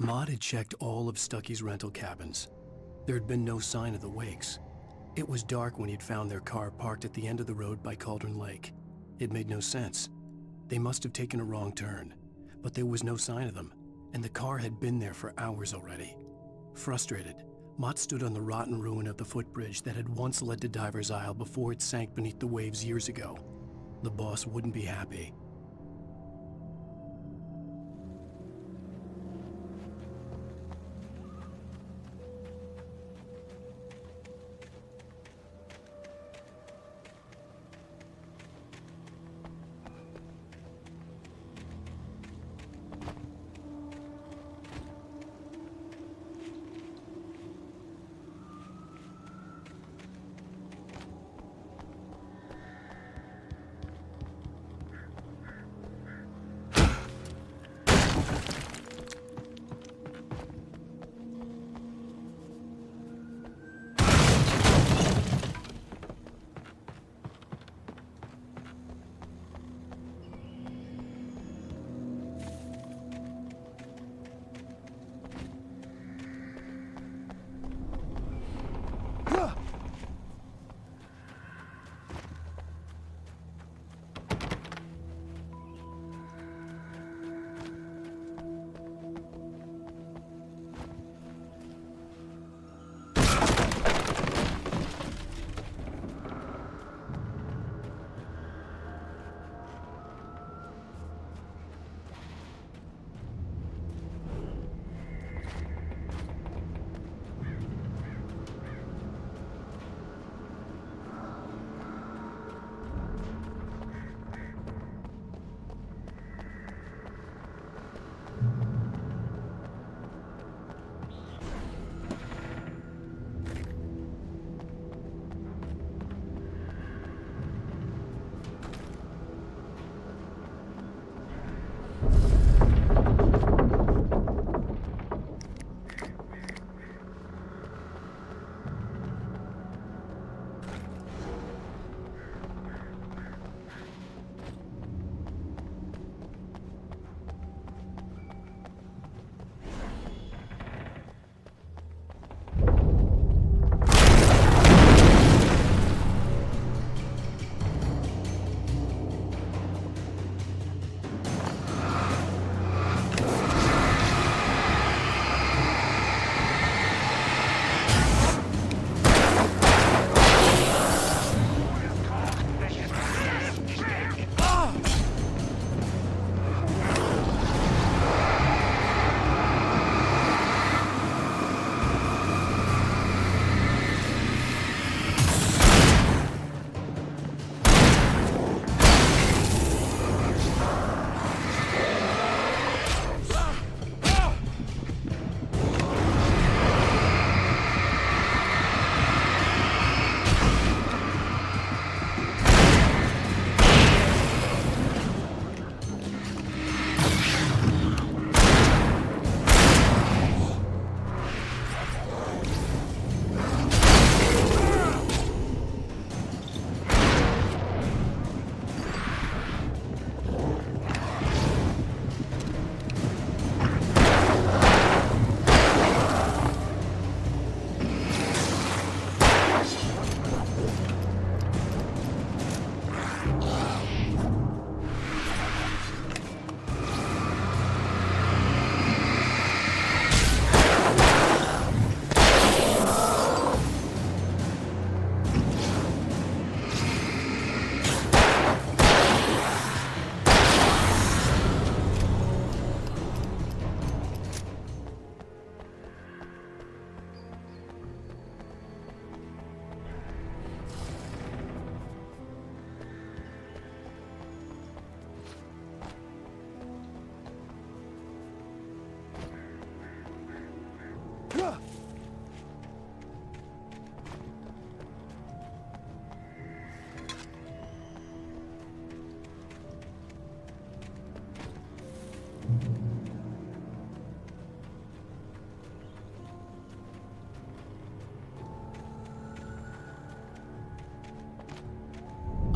Maud had checked all of Stucky's rental cabins. There had been no sign of the Wakes. It was dark when he'd found their car parked at the end of the road by Cauldron Lake. It made no sense. They must have taken a wrong turn, but there was no sign of them, and the car had been there for hours already. Frustrated, Mott stood on the rotten ruin of the footbridge that had once led to Diver's Isle before it sank beneath the waves years ago. The boss wouldn't be happy.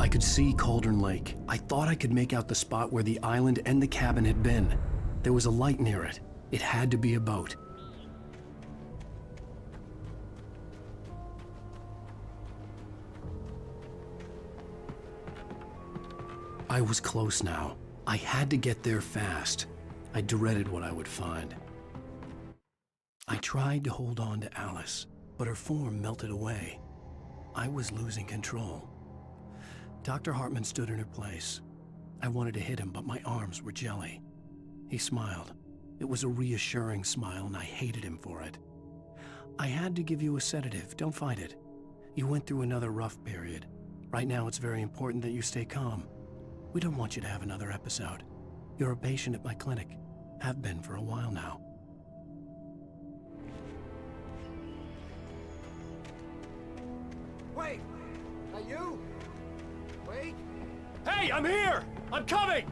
I could see Cauldron Lake. I thought I could make out the spot where the island and the cabin had been. There was a light near it. It had to be a boat. I was close now. I had to get there fast. I dreaded what I would find. I tried to hold on to Alice, but her form melted away. I was losing control. Dr. Hartman stood in her place. I wanted to hit him, but my arms were jelly. He smiled. It was a reassuring smile, and I hated him for it. I had to give you a sedative. Don't fight it. You went through another rough period. Right now, it's very important that you stay calm. We don't want you to have another episode. You're a patient at my clinic. Have been for a while now. Wait! Are you? Wait! Hey, I'm here! I'm coming!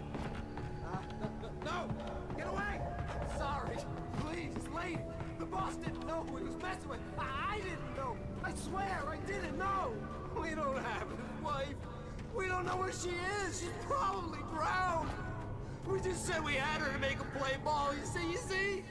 No! Get away! Sorry. Please, lady. The boss didn't know who he was messing with. I didn't know. I swear I didn't know. We don't have his wife. We don't know where she is. She's probably drowned. We just said we had her to make a play ball. You see?